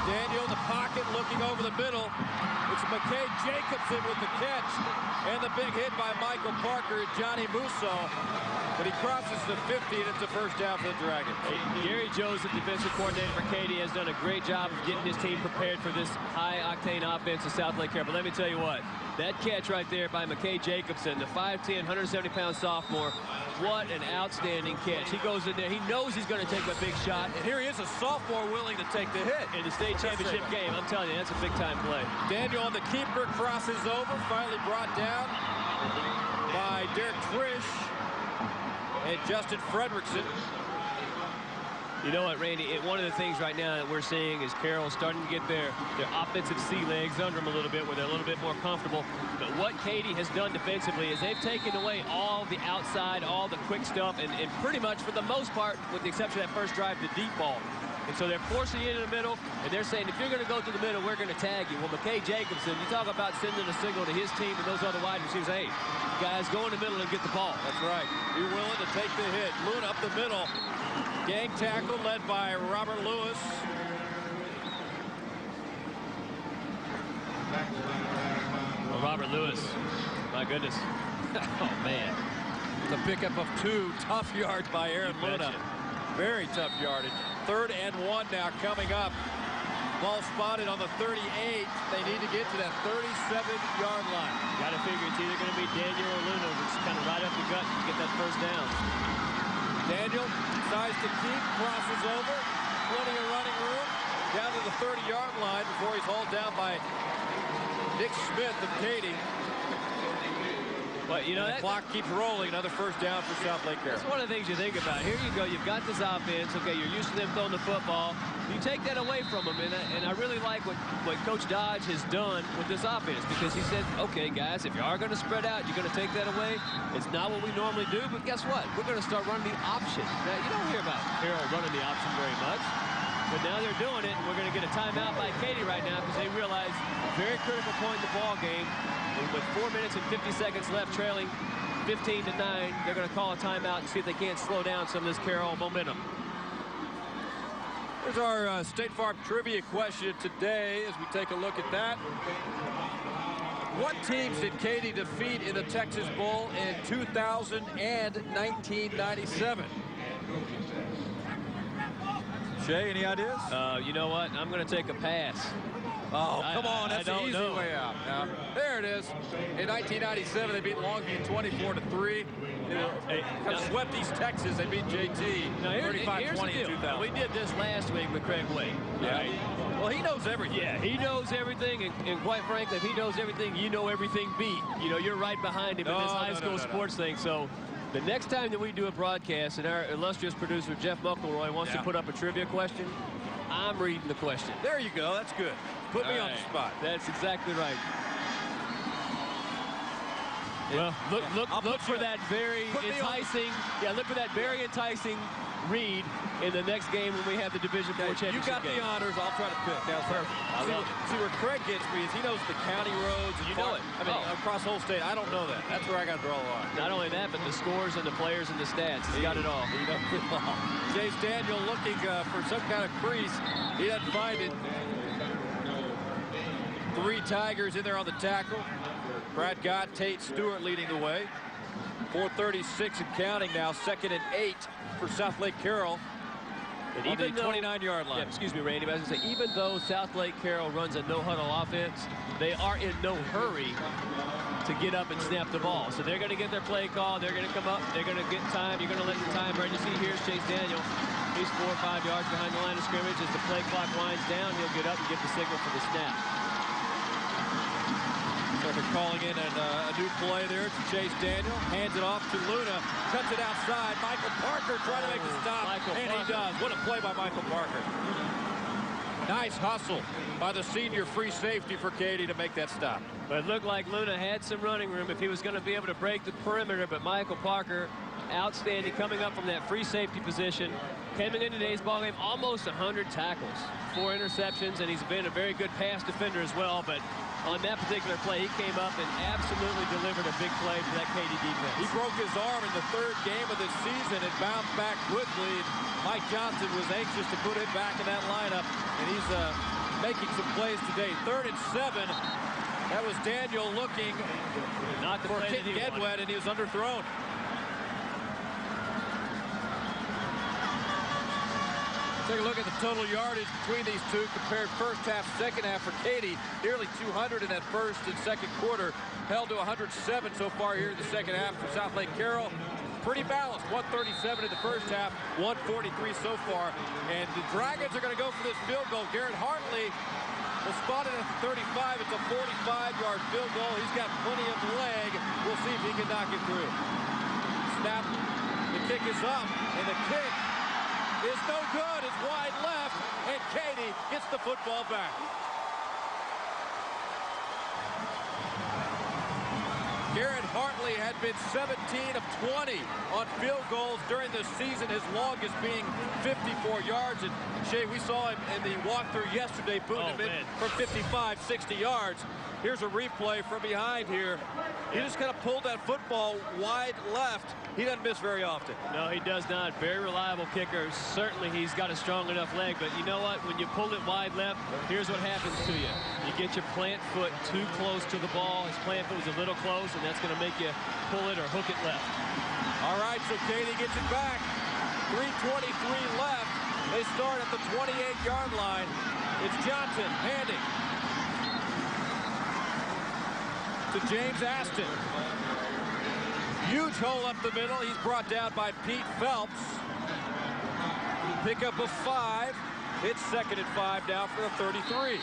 Daniel in the pocket looking over the middle. It's McKay Jacobson with the catch. And the big hit by Michael Parker and Johnny Musso. But he crosses the 50, and it's a first down for the Dragons. Gary Joseph, defensive coordinator for Katy, has done a great job of getting his team prepared for this high-octane offense of Southlake Carroll. But let me tell you what, that catch right there by McKay Jacobson, the 5'10", 170-pound sophomore, what an outstanding catch. He goes in there. He knows he's going to take a big shot. And here he is, a sophomore willing to take the hit. In the state championship game, I'm telling you, that's a big-time play. Daniel on the keeper, crosses over, finally brought down by Derek Trish and Justin Fredrickson. You know what, Randy? One of the things right now that we're seeing is Carroll starting to get their offensive sea legs under them a little bit, where they're a little bit more comfortable. But what Katy has done defensively is they've taken away all the outside, all the quick stuff, and pretty much, for the most part, with the exception of that first drive, the deep ball. And so they're forcing you in the middle, and they're saying, if you're going to go to the middle, we're going to tag you. Well, McKay Jacobson, you talk about sending a signal to his team and those other wide receivers, hey, guys, go in the middle and get the ball. That's right. Be willing to take the hit. Luna up the middle. Gang tackle led by Robert Lewis. Well, Robert Lewis, my goodness. Oh, man. The pickup of 2 tough yards by Aaron Luna. Very tough yardage. 3rd and 1 now coming up. Ball spotted on the 38. They need to get to that 37-yard line. You got to figure it's either going to be Daniel or Luna, which is kind of right up the gut to get that first down. Daniel decides to keep, crosses over. Plenty of running room. Down to the 30-yard line before he's hauled down by Nick Smith of Katy. But, you know, the clock keeps rolling. Another first down for Southlake Carroll. That's one of the things you think about. Here you go. You've got this offense. Okay, you're used to them throwing the football. You take that away from them, and I really like what Coach Dodge has done with this offense, because he said, okay, guys, if you are going to spread out, you're going to take that away. It's not what we normally do, but guess what? We're going to start running the option. Now, you don't hear about Carroll running the option very much, but now they're doing it, and we're going to get a timeout by Katy right now because they realize a very critical point in the ball game. With 4 minutes and 50 seconds left, trailing 15-9, they're going to call a timeout and see if they can't slow down some of this Carroll momentum. Here's our State Farm trivia question today as we take a look at that. What teams did Katy defeat in the Texas Bowl in 2000 and 1997? Shay, any ideas? You know what? I'm going to take a pass. Oh, come on, that's an easy know. way out. Now, there it is. In 1997, they beat Longview 24-3. Kind of swept East Texas. They beat JT 35-20 in 2000. We did this last week with Craig Wade. Yeah. Right? Well, he knows everything. Yeah, he knows everything, and quite frankly, if he knows everything, you know everything beat. You know, you're right behind him in this high school sports thing. So the next time that we do a broadcast and our illustrious producer, Jeff Muckleroy, wants to put up a trivia question, I'm reading the question. There you go. That's good. Put me on the spot. That's exactly right. Well, look for that very enticing. Yeah, look for that very enticing read in the next game when we have the Division IV championship. You got game. the honors. I'll try to pick. That's perfect. See where Craig gets me is he knows the county roads. And you know it. I mean, across the whole state. I don't know that. That's where I got to draw the line. Not only that, but the scores and the players and the stats. He's got it all. He knows it all. Chase Daniel looking for some kind of crease. He doesn't find it. 3 Tigers in there on the tackle. Brad Gott, Tate Stewart leading the way. 4:36 and counting now. 2nd and 8 for Southlake Carroll. And On the 29-yard line. Yeah, excuse me, Randy, but I was going to say, even though Southlake Carroll runs a no-huddle offense, they are in no hurry to get up and snap the ball. So they're going to get their play call. They're going to come up. They're going to get time. You're going to let the time run. You see here's Chase Daniel. He's 4 or 5 yards behind the line of scrimmage. As the play clock winds down, he'll get up and give the signal for the snap. So they're calling in a new play there to Chase Daniel. Hands it off to Luna. Cuts it outside. Michael Parker trying to make the stop. And he does. What a play by Michael Parker. Nice hustle by the senior free safety for Katy to make that stop. But it looked like Luna had some running room if he was going to be able to break the perimeter. But Michael Parker, outstanding, coming up from that free safety position. Coming in today's ballgame, almost 100 tackles, 4 interceptions, and he's been a very good pass defender as well. But on that particular play, he came up and absolutely delivered a big play for that Katy defense. He broke his arm in the 3rd game of the season and bounced back quickly. Mike Johnson was anxious to put him back in that lineup, and he's making some plays today. 3rd and 7. That was Daniel looking for Kit Gedwed, and he was underthrown. Take a look at the total yardage between these two compared first half, second half for Katy. Nearly 200 in that first and second quarter. Held to 107 so far here in the second half for Southlake Carroll. Pretty balanced. 137 in the first half, 143 so far. And the Dragons are going to go for this field goal. Garrett Hartley will spot it at the 35. It's a 45-yard field goal. He's got plenty of leg. We'll see if he can knock it through. Snap. The kick is up, and the kick is no good. It's wide left, and Katy gets the football back. Garrett Hartley had been 17 of 20 on field goals during the season, his longest being 54 yards. And Shay, we saw him in the walkthrough yesterday, booting him in for 55, 60 yards. Here's a replay from behind here. He just kind of pulled that football wide left. He doesn't miss very often. No, he does not. Very reliable kicker. Certainly he's got a strong enough leg, but you know what? When you pull it wide left, here's what happens to you. You get your plant foot too close to the ball. His plant foot was a little close, and that's going to make you pull it or hook it left. All right, so Katy gets it back. 3:23 left. They start at the 28-yard line. It's Johnson handing to James Aston. Huge hole up the middle. He's brought down by Pete Phelps. Pickup of 5. It's 2nd and 5 now for the 33.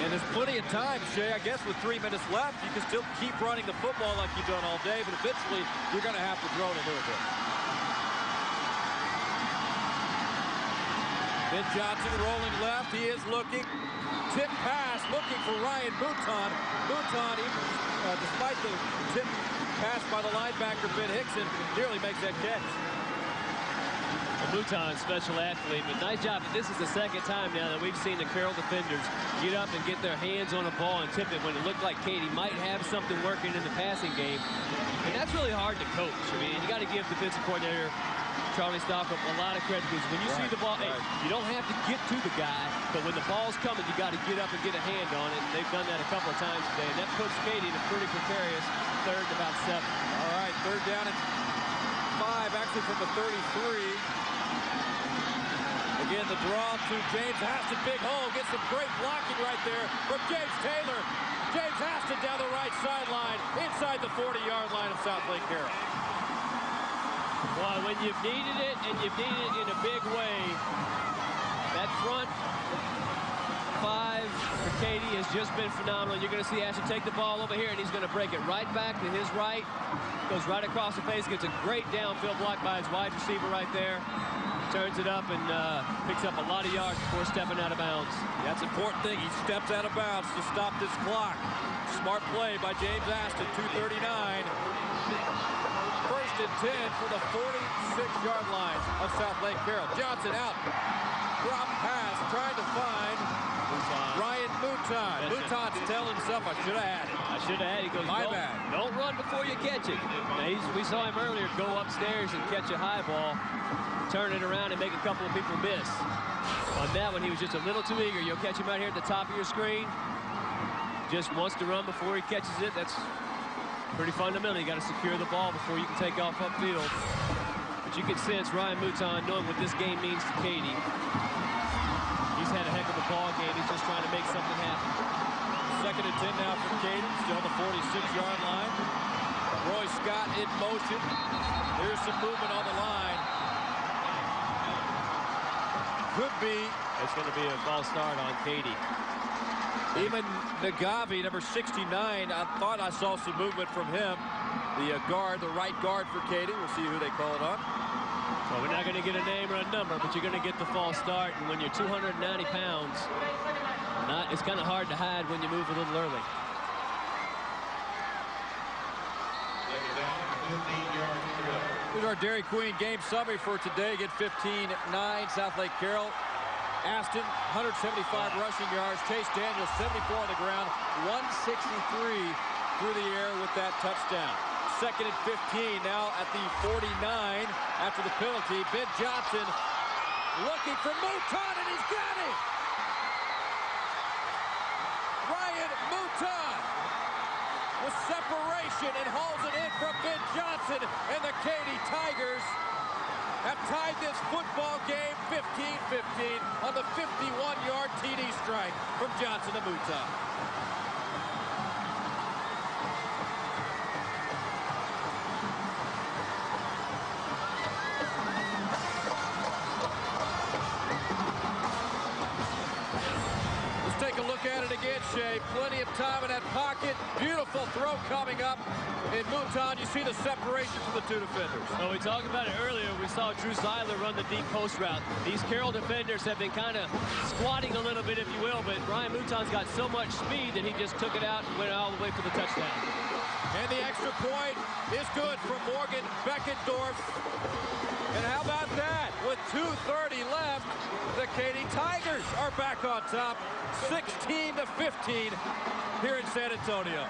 And there's plenty of time, Shay. I guess with 3 minutes left, you can still keep running the football like you've done all day, but eventually you're going to have to throw it a little bit. Ben Johnson rolling left. He is looking. Tip pass, looking for Ryan Mouton. Mouton, despite the tip pass by the linebacker, Ben Hickson, nearly makes that catch. Mouton, special athlete, but nice job. This is the second time now that we've seen the Carroll defenders get up and get their hands on a ball and tip it when it looked like Katy might have something working in the passing game. And that's really hard to coach. I mean, you got to give defensive coordinator Charlie Stockham a lot of credit, because when you see the ball, hey, you don't have to get to the guy, but when the ball's coming, you got to get up and get a hand on it. And they've done that a couple of times today, and that puts Katy in a pretty precarious 3rd and about 7. All right, 3rd down and 5, actually from the 33. Again, the draw to James Aston. Big hole. Gets some great blocking right there from James Taylor. James Aston down the right sideline, inside the 40-yard line of Southlake Carroll. Well, when you've needed it, and you've needed it in a big way, that front 5 for Katy has just been phenomenal. You're going to see Aston take the ball over here, and he's going to break it right back to his right. Goes right across the face, gets a great downfield block by his wide receiver right there. Turns it up and picks up a lot of yards before stepping out of bounds. That's an important thing. He steps out of bounds to stop this clock. Smart play by James Aston, 2:39. First and 10 for the 46-yard line of Southlake Carroll. Johnson out. Drop pass, trying to find Ryan Mouton. Mouton's telling himself, I should have had it. I should have had it. He goes, My bad. Don't run before you catch it. Now, we saw him earlier go upstairs and catch a high ball, turn it around and make a couple of people miss. On that one, he was just a little too eager. You'll catch him right here at the top of your screen. Just wants to run before he catches it. That's pretty fundamental. You got to secure the ball before you can take off upfield. But you can sense Ryan Mouton knowing what this game means to Katy. He's had a heck of a ball game. He's just trying to make something happen. Second and 10 now for Katy, still the 46-yard line. Roy Scott in motion. There's some movement on the line. Could be. It's going to be a false start on Katy. Even Nagavi, number 69, I thought I saw some movement from him. The guard, the right guard for Katy. We'll see who they call it on. Well, we're not going to get a name or a number, but you're going to get the false start. And when you're 290 pounds, it's kind of hard to hide when you move a little early. Here's our Dairy Queen game summary for today. Get 15-9, Southlake Carroll. Aston, 175 rushing yards. Chase Daniels, 74 on the ground. 163 through the air with that touchdown. Second and 15 now at the 49 after the penalty. Ben Johnson looking for Mouton, and he's got it! Ryan Mouton with separation and hauls it in from Ben Johnson, and the Katy Tigers have tied this football game 15-15 on the 51-yard TD strike from Johnson to Mouton. Take a look at it again, Shea. Plenty of time in that pocket. Beautiful throw coming up. In Mouton, you see the separation from the two defenders. Well, we talked about it earlier. We saw Drew Zeiler run the deep post route. These Carroll defenders have been kind of squatting a little bit, if you will, but Ryan Mouton's got so much speed that he just took it out and went all the way for the touchdown. And the extra point is good from Morgan Beckendorf. And how about that? With 2:30 left, the Katy Tigers are back on top, 16-15 here in San Antonio.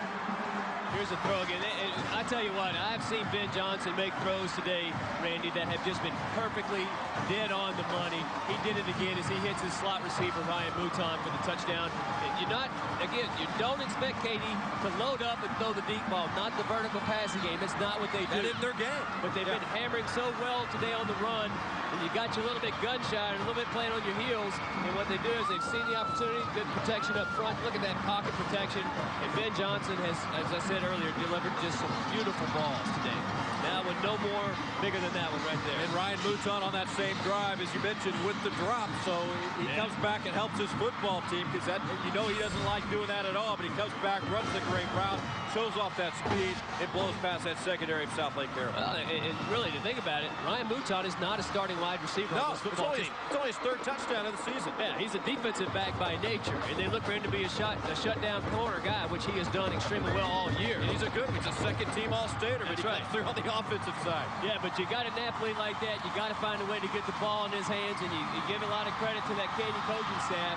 Here's a throw again. And I tell you what, I've seen Ben Johnson make throws today, Randy, that have just been perfectly dead on the money. He did it again as he hits his slot receiver, Ryan Mouton, for the touchdown. You're not, again, you don't expect Katy to load up and throw the deep ball, not the vertical passing game. It's not what they do. That isn't their game. But they've been hammering so well today on the run, and you got you a little bit gun-shy and a little bit playing on your heels. And what they do is they've seen the opportunity, good protection up front. Look at that pocket protection. And Ben Johnson has, as I said earlier, delivered just some beautiful balls today. Now with no more bigger than that one right there. And Ryan Mouton on that same drive, as you mentioned, with the drop. So he comes back and helps his football team, because you know he doesn't like doing that at all. But he comes back, runs the great route, shows off that speed, and blows past that secondary of Southlake Carroll. And really, to think about it, Ryan Mouton is not a starting wide receiver on this football team. It's only his third touchdown of the season. Yeah, he's a defensive back by nature, and they look for him to be a shutdown corner guy, which he has done extremely well all year. And he's a good one. He's a second-team All-Stater, but he comes through on the offensive side. Yeah, but you got an athlete like that, you got to find a way to get the ball in his hands, and you give a lot of credit to that Katy coaching staff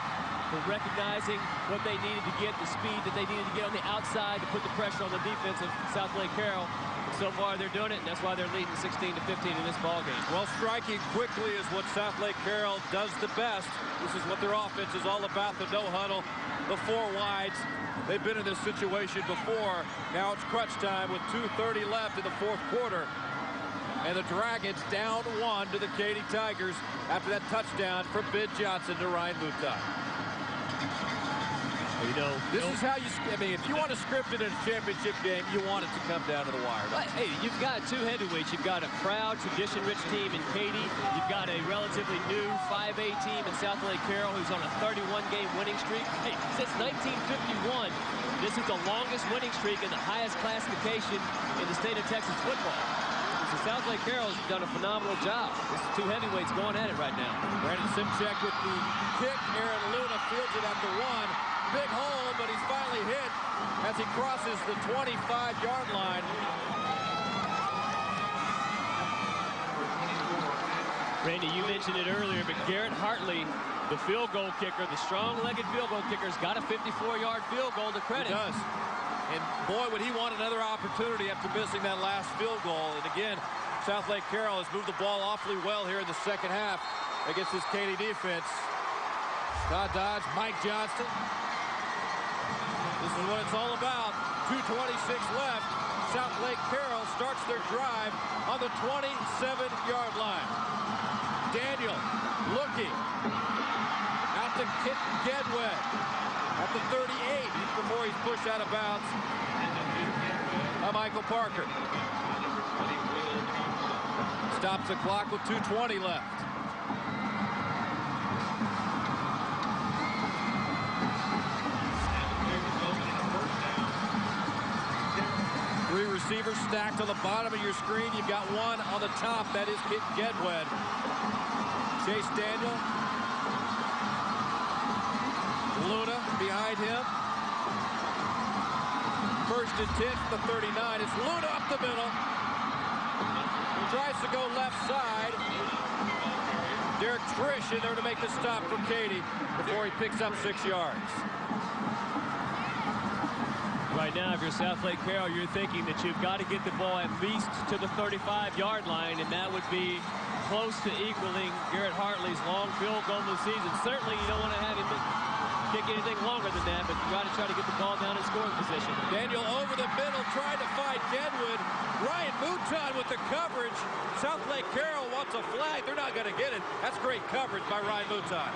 for recognizing what they needed to get, the speed that they needed to get on the outside to put the pressure on the defense of Southlake Carroll. So far, they're doing it, and that's why they're leading 16-15 in this ballgame. Well, striking quickly is what Southlake Carroll does the best. This is what their offense is all about, the no-huddle, the four wides. They've been in this situation before. Now it's crunch time with 2:30 left in the fourth quarter. And the Dragons down 1 to the Katy Tigers after that touchdown from Ben Johnson to Ryan Mouton. You know, this is how you, I mean, if you want to script it in a championship game, you want it to come down to the wire. Hey, you've got two heavyweights. You've got a proud, tradition-rich team in Katy. You've got a relatively new 5A team in Southlake Carroll who's on a 31-game winning streak. Hey, since 1951, this is the longest winning streak in the highest classification in the state of Texas football. So Southlake Carroll's done a phenomenal job. This is two heavyweights going at it right now. Brandon Simchek with the kick. Aaron Luna fields it at the 1. Big hole, but he's finally hit as he crosses the 25-yard line. Randy, you mentioned it earlier, but Garrett Hartley, the field goal kicker, the strong-legged field goal kicker, has got a 54-yard field goal to credit. He does. And boy, would he want another opportunity after missing that last field goal. And again, Southlake Carroll has moved the ball awfully well here in the second half against this Katy defense. Todd Dodge, Mike Johnston. This is what it's all about. 2:26 left. Southlake Carroll starts their drive on the 27-yard line. Daniel looking out to Kit Gedwed at the 38 before he's pushed out of bounds by Michael Parker. Stops the clock with 2:20 left. Three receivers stacked on the bottom of your screen. You've got one on the top. That is Kit Gedwed. Chase Daniel. Luna behind him. First and 10 from the 39. It's Luna up the middle. He tries to go left side. Derek Trish in there to make the stop for Katy before he picks up 6 yards. Right now, if you're Southlake Carroll, you're thinking that you've got to get the ball at least to the 35-yard line, and that would be close to equaling Garrett Hartley's long field goal of the season. Certainly, you don't want to have him kick anything longer than that, but you got to try to get the ball down in scoring position. Daniel over the middle, trying to find Gedwed. Ryan Mouton with the coverage. Southlake Carroll wants a flag. They're not going to get it. That's great coverage by Ryan Mouton.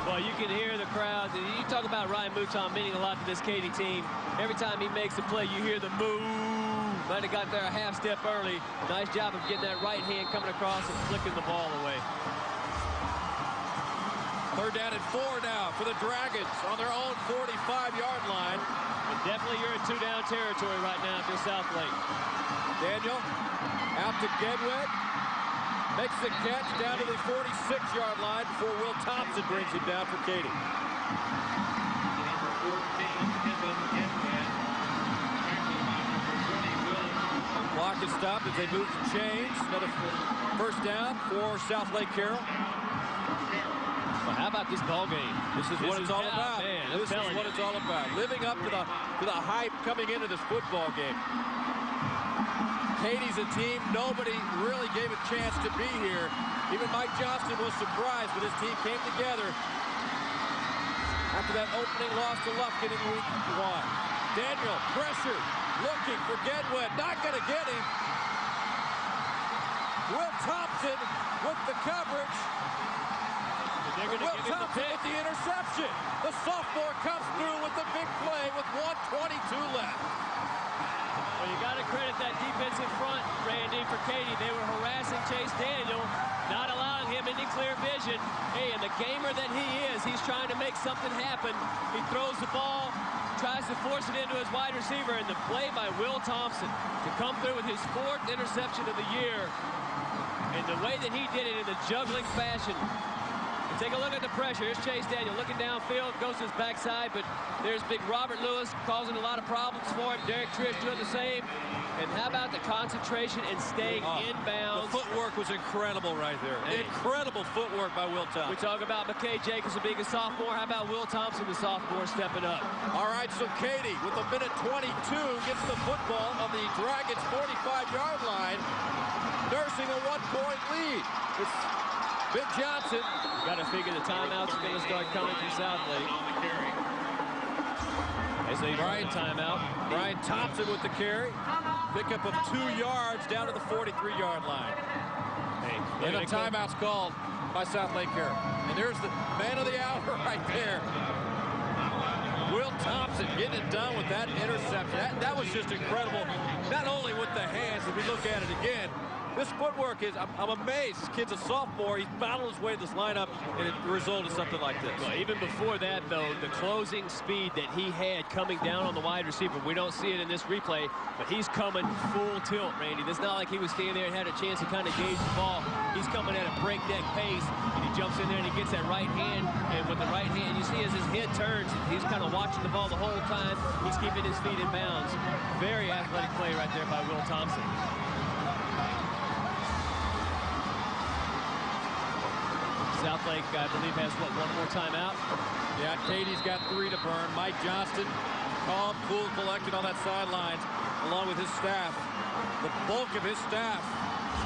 Well, you can hear the crowd. You talk about Ryan Mouton meaning a lot to this Katy team. Every time he makes a play, you hear the move. Might have got there a half step early. Nice job of getting that right hand coming across and flicking the ball away. 3rd down and 4 now for the Dragons on their own 45-yard line. And definitely you're in 2-down territory right now if you're Southlake. Daniel out to Gedwed. Makes the catch down to the 46-yard line before Will Thompson brings him down for Katy. Clock is stopped as they move the chains. Another first down for Southlake Carroll. Well, how about this ball game? This is what it's all about. Man, this is what it's all about. Living up to the hype coming into this football game. Katy's a team nobody really gave a chance to be here. Even Mike Johnston was surprised, but his team came together after that opening loss to Lufkin in week 1. Daniel, pressure, looking for Gedwed, not going to get him. Will Thompson with the coverage. Will Thompson with the interception. The sophomore comes through with the big play with 1:22 left. Well, you got to credit that defensive front, Randy, for Katy. They were harassing Chase Daniel, not allowing him any clear vision. Hey, and the gamer that he is, he's trying to make something happen. He throws the ball, tries to force it into his wide receiver, and the play by Will Thompson to come through with his 4th interception of the year. And the way that he did it in the juggling fashion. Take a look at the pressure. Here's Chase Daniel looking downfield, goes to his backside, but there's big Robert Lewis causing a lot of problems for him. Derek Trish doing the same. And how about the concentration and staying inbounds? The footwork was incredible right there. Hey. Incredible footwork by Will Thompson. We talk about McKay Jacobson being a sophomore. How about Will Thompson, the sophomore, stepping up? All right, so Katy, with a minute 22, gets the football on the Dragons' 45-yard line, nursing a 1-point lead. It's Ben Johnson. Got to figure the timeouts are going to start coming from Southlake. As they run a timeout. Brian Thompson with the carry. Pickup of 2 yards down to the 43-yard line. Hey, And a timeout's called by Southlake Carroll. And there's the man of the hour right there. Will Thompson getting it done with that interception. That was just incredible. Not only with the hands, if we look at it again, this footwork is, I'm amazed. This kid's a sophomore. He's battled his way to this lineup, and the result is something like this. Well, even before that, though, the closing speed that he had coming down on the wide receiver, we don't see it in this replay, but he's coming full tilt, Randy. It's not like he was standing there and had a chance to kind of gauge the ball. He's coming at a breakneck pace, and he jumps in there and he gets that right hand, and with the right hand, you see as his head turns, he's kind of watching the ball the whole time. He's keeping his feet in bounds. Very athletic play right there by Will Thompson. Southlake, I believe, has, what, one more timeout? Yeah, Katy's got 3 to burn. Mike Johnston, calm, cool, collected on that sidelines, along with his staff. The bulk of his staff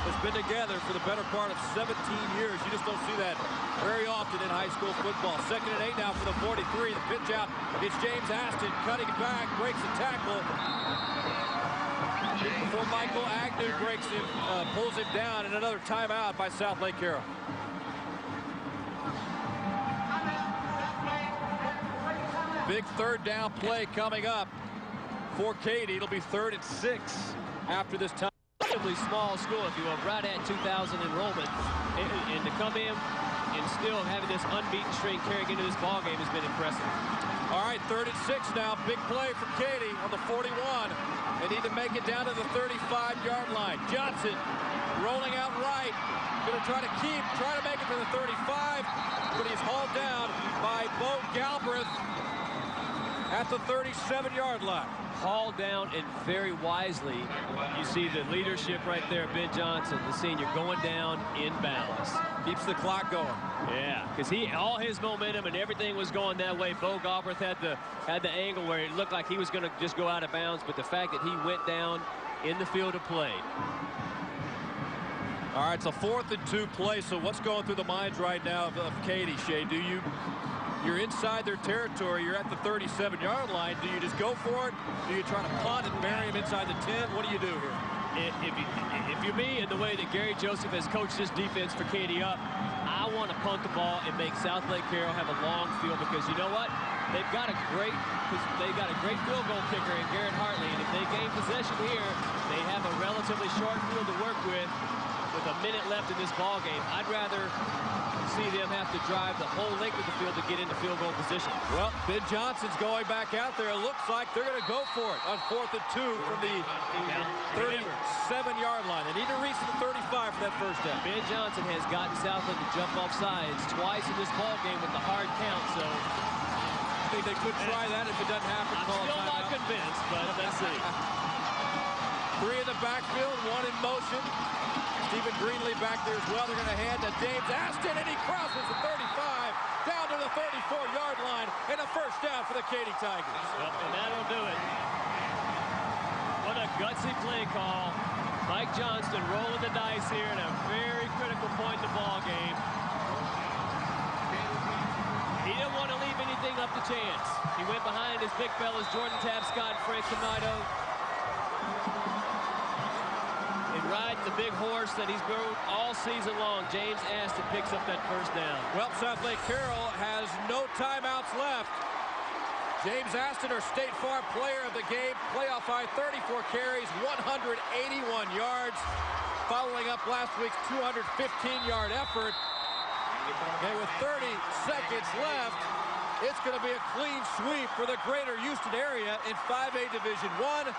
has been together for the better part of 17 years. You just don't see that very often in high school football. 2nd and 8 now for the 43. The pitch out. It's James Aston cutting it back, breaks the tackle. Before Michael Agnew breaks him, pulls him down, and another timeout by Southlake Carroll. Big 3rd down play coming up for Katy. It'll be 3rd and 6 after this time. Relatively small school, if you will, right at 2,000 enrollment, and to come in and still having this unbeaten streak carrying into this ball game has been impressive. All right, 3rd and 6 now. Big play for Katy on the 41. They need to make it down to the 35-yard line. Johnson rolling out right. Going to try to make it to the 35, but he's hauled down by Bo Galbraith at the 37-yard line. Hauled down, and very wisely, you see the leadership right there. Ben Johnson, the senior, going down in bounds. Keeps the clock going. Yeah, because all his momentum and everything was going that way. Bo Galbraith had the angle where it looked like he was going to just go out of bounds, but the fact that he went down in the field of play. All right, it's a 4th and 2 play. So what's going through the minds right now of Katy, Shea? You're inside their territory. You're at the 37-yard line. Do you just go for it? Do you try to punt and bury him inside the 10? What do you do here? If you're me, in the way that Gary Joseph has coached this defense for Katy up, I want to punt the ball and make Southlake Carroll have a long field, because you know what? They've got a great field goal kicker in Garrett Hartley, and if they gain possession here, they have a relatively short field to work with a minute left in this ball game. I'd rather see them have to drive the whole length of the field to get into field goal position. Well, Ben Johnson's going back out there. It looks like they're going to go for it on 4th and 2 from the 37-yard line. They need to reach the 35 for that first down. Ben Johnson has gotten Southland to jump off sides twice in this ball game with the hard count, so I think they could try that if it doesn't happen. I'm still not convinced, but let's see. 3 in the backfield, 1 in motion. Stephen Greenlee back there as well. They're going to hand to James Aston, and he crosses the 35 down to the 34-yard line, and a first down for the Katy Tigers. Well, and that'll do it. What a gutsy play call. Mike Johnston rolling the dice here at a very critical point in the ball game. He didn't want to leave anything up to chance. He went behind his big fellas, Jordan Tapscott, Frank Camido. And riding the big horse that he's rode all season long, James Aston picks up that first down. Well, Southlake Carroll has no timeouts left. James Aston, our State Farm player of the game, playoff high, 34 carries, 181 yards, following up last week's 215-yard effort. And with 30 seconds left, it's going to be a clean sweep for the greater Houston area in 5A Division I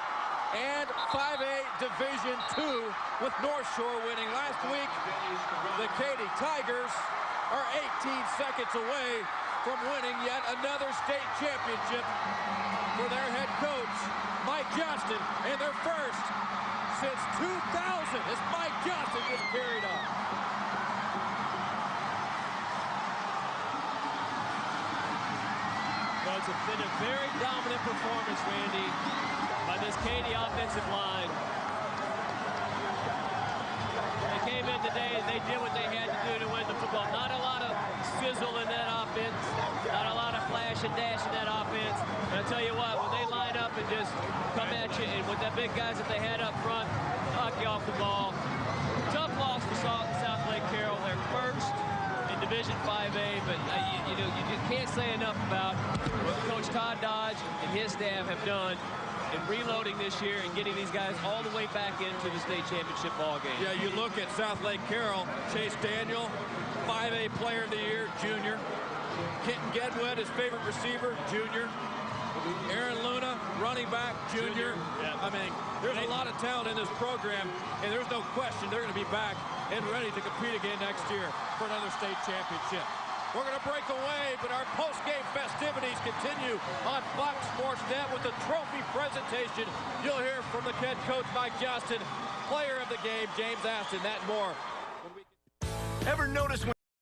and 5A Division II, with North Shore winning last week. The Katy Tigers are 18 seconds away from winning yet another state championship for their head coach, Mike Johnston, and their first since 2000 as Mike Johnston gets carried off. Well, it's been a very dominant performance, Randy, by this Katy offensive line. They came in today and they did what they had to do to win the football. Not a lot of sizzle in that offense, not a lot of flash and dash in that offense. And I tell you what, when they line up and just come at you, and with that big guys that they had up front, knock you off the ball. Tough loss for Southlake Carroll. They're first in Division 5A, but you just can't say enough about what Coach Todd Dodge and his staff have done in reloading this year and getting these guys all the way back into the state championship ball game. Yeah, you look at Southlake Carroll, Chase Daniel, 5A Player of the Year, junior. Kenton Gedwin, his favorite receiver, junior. Aaron Luna, running back, junior. Yeah. I mean, there's a lot of talent in this program, and there's no question they're going to be back and ready to compete again next year for another state championship. We're going to break away, but our post-game festivities continue on Fox Sports Net with the trophy presentation. You'll hear from the head coach, Mike Johnston, player of the game, James Aston, that and more. Ever notice when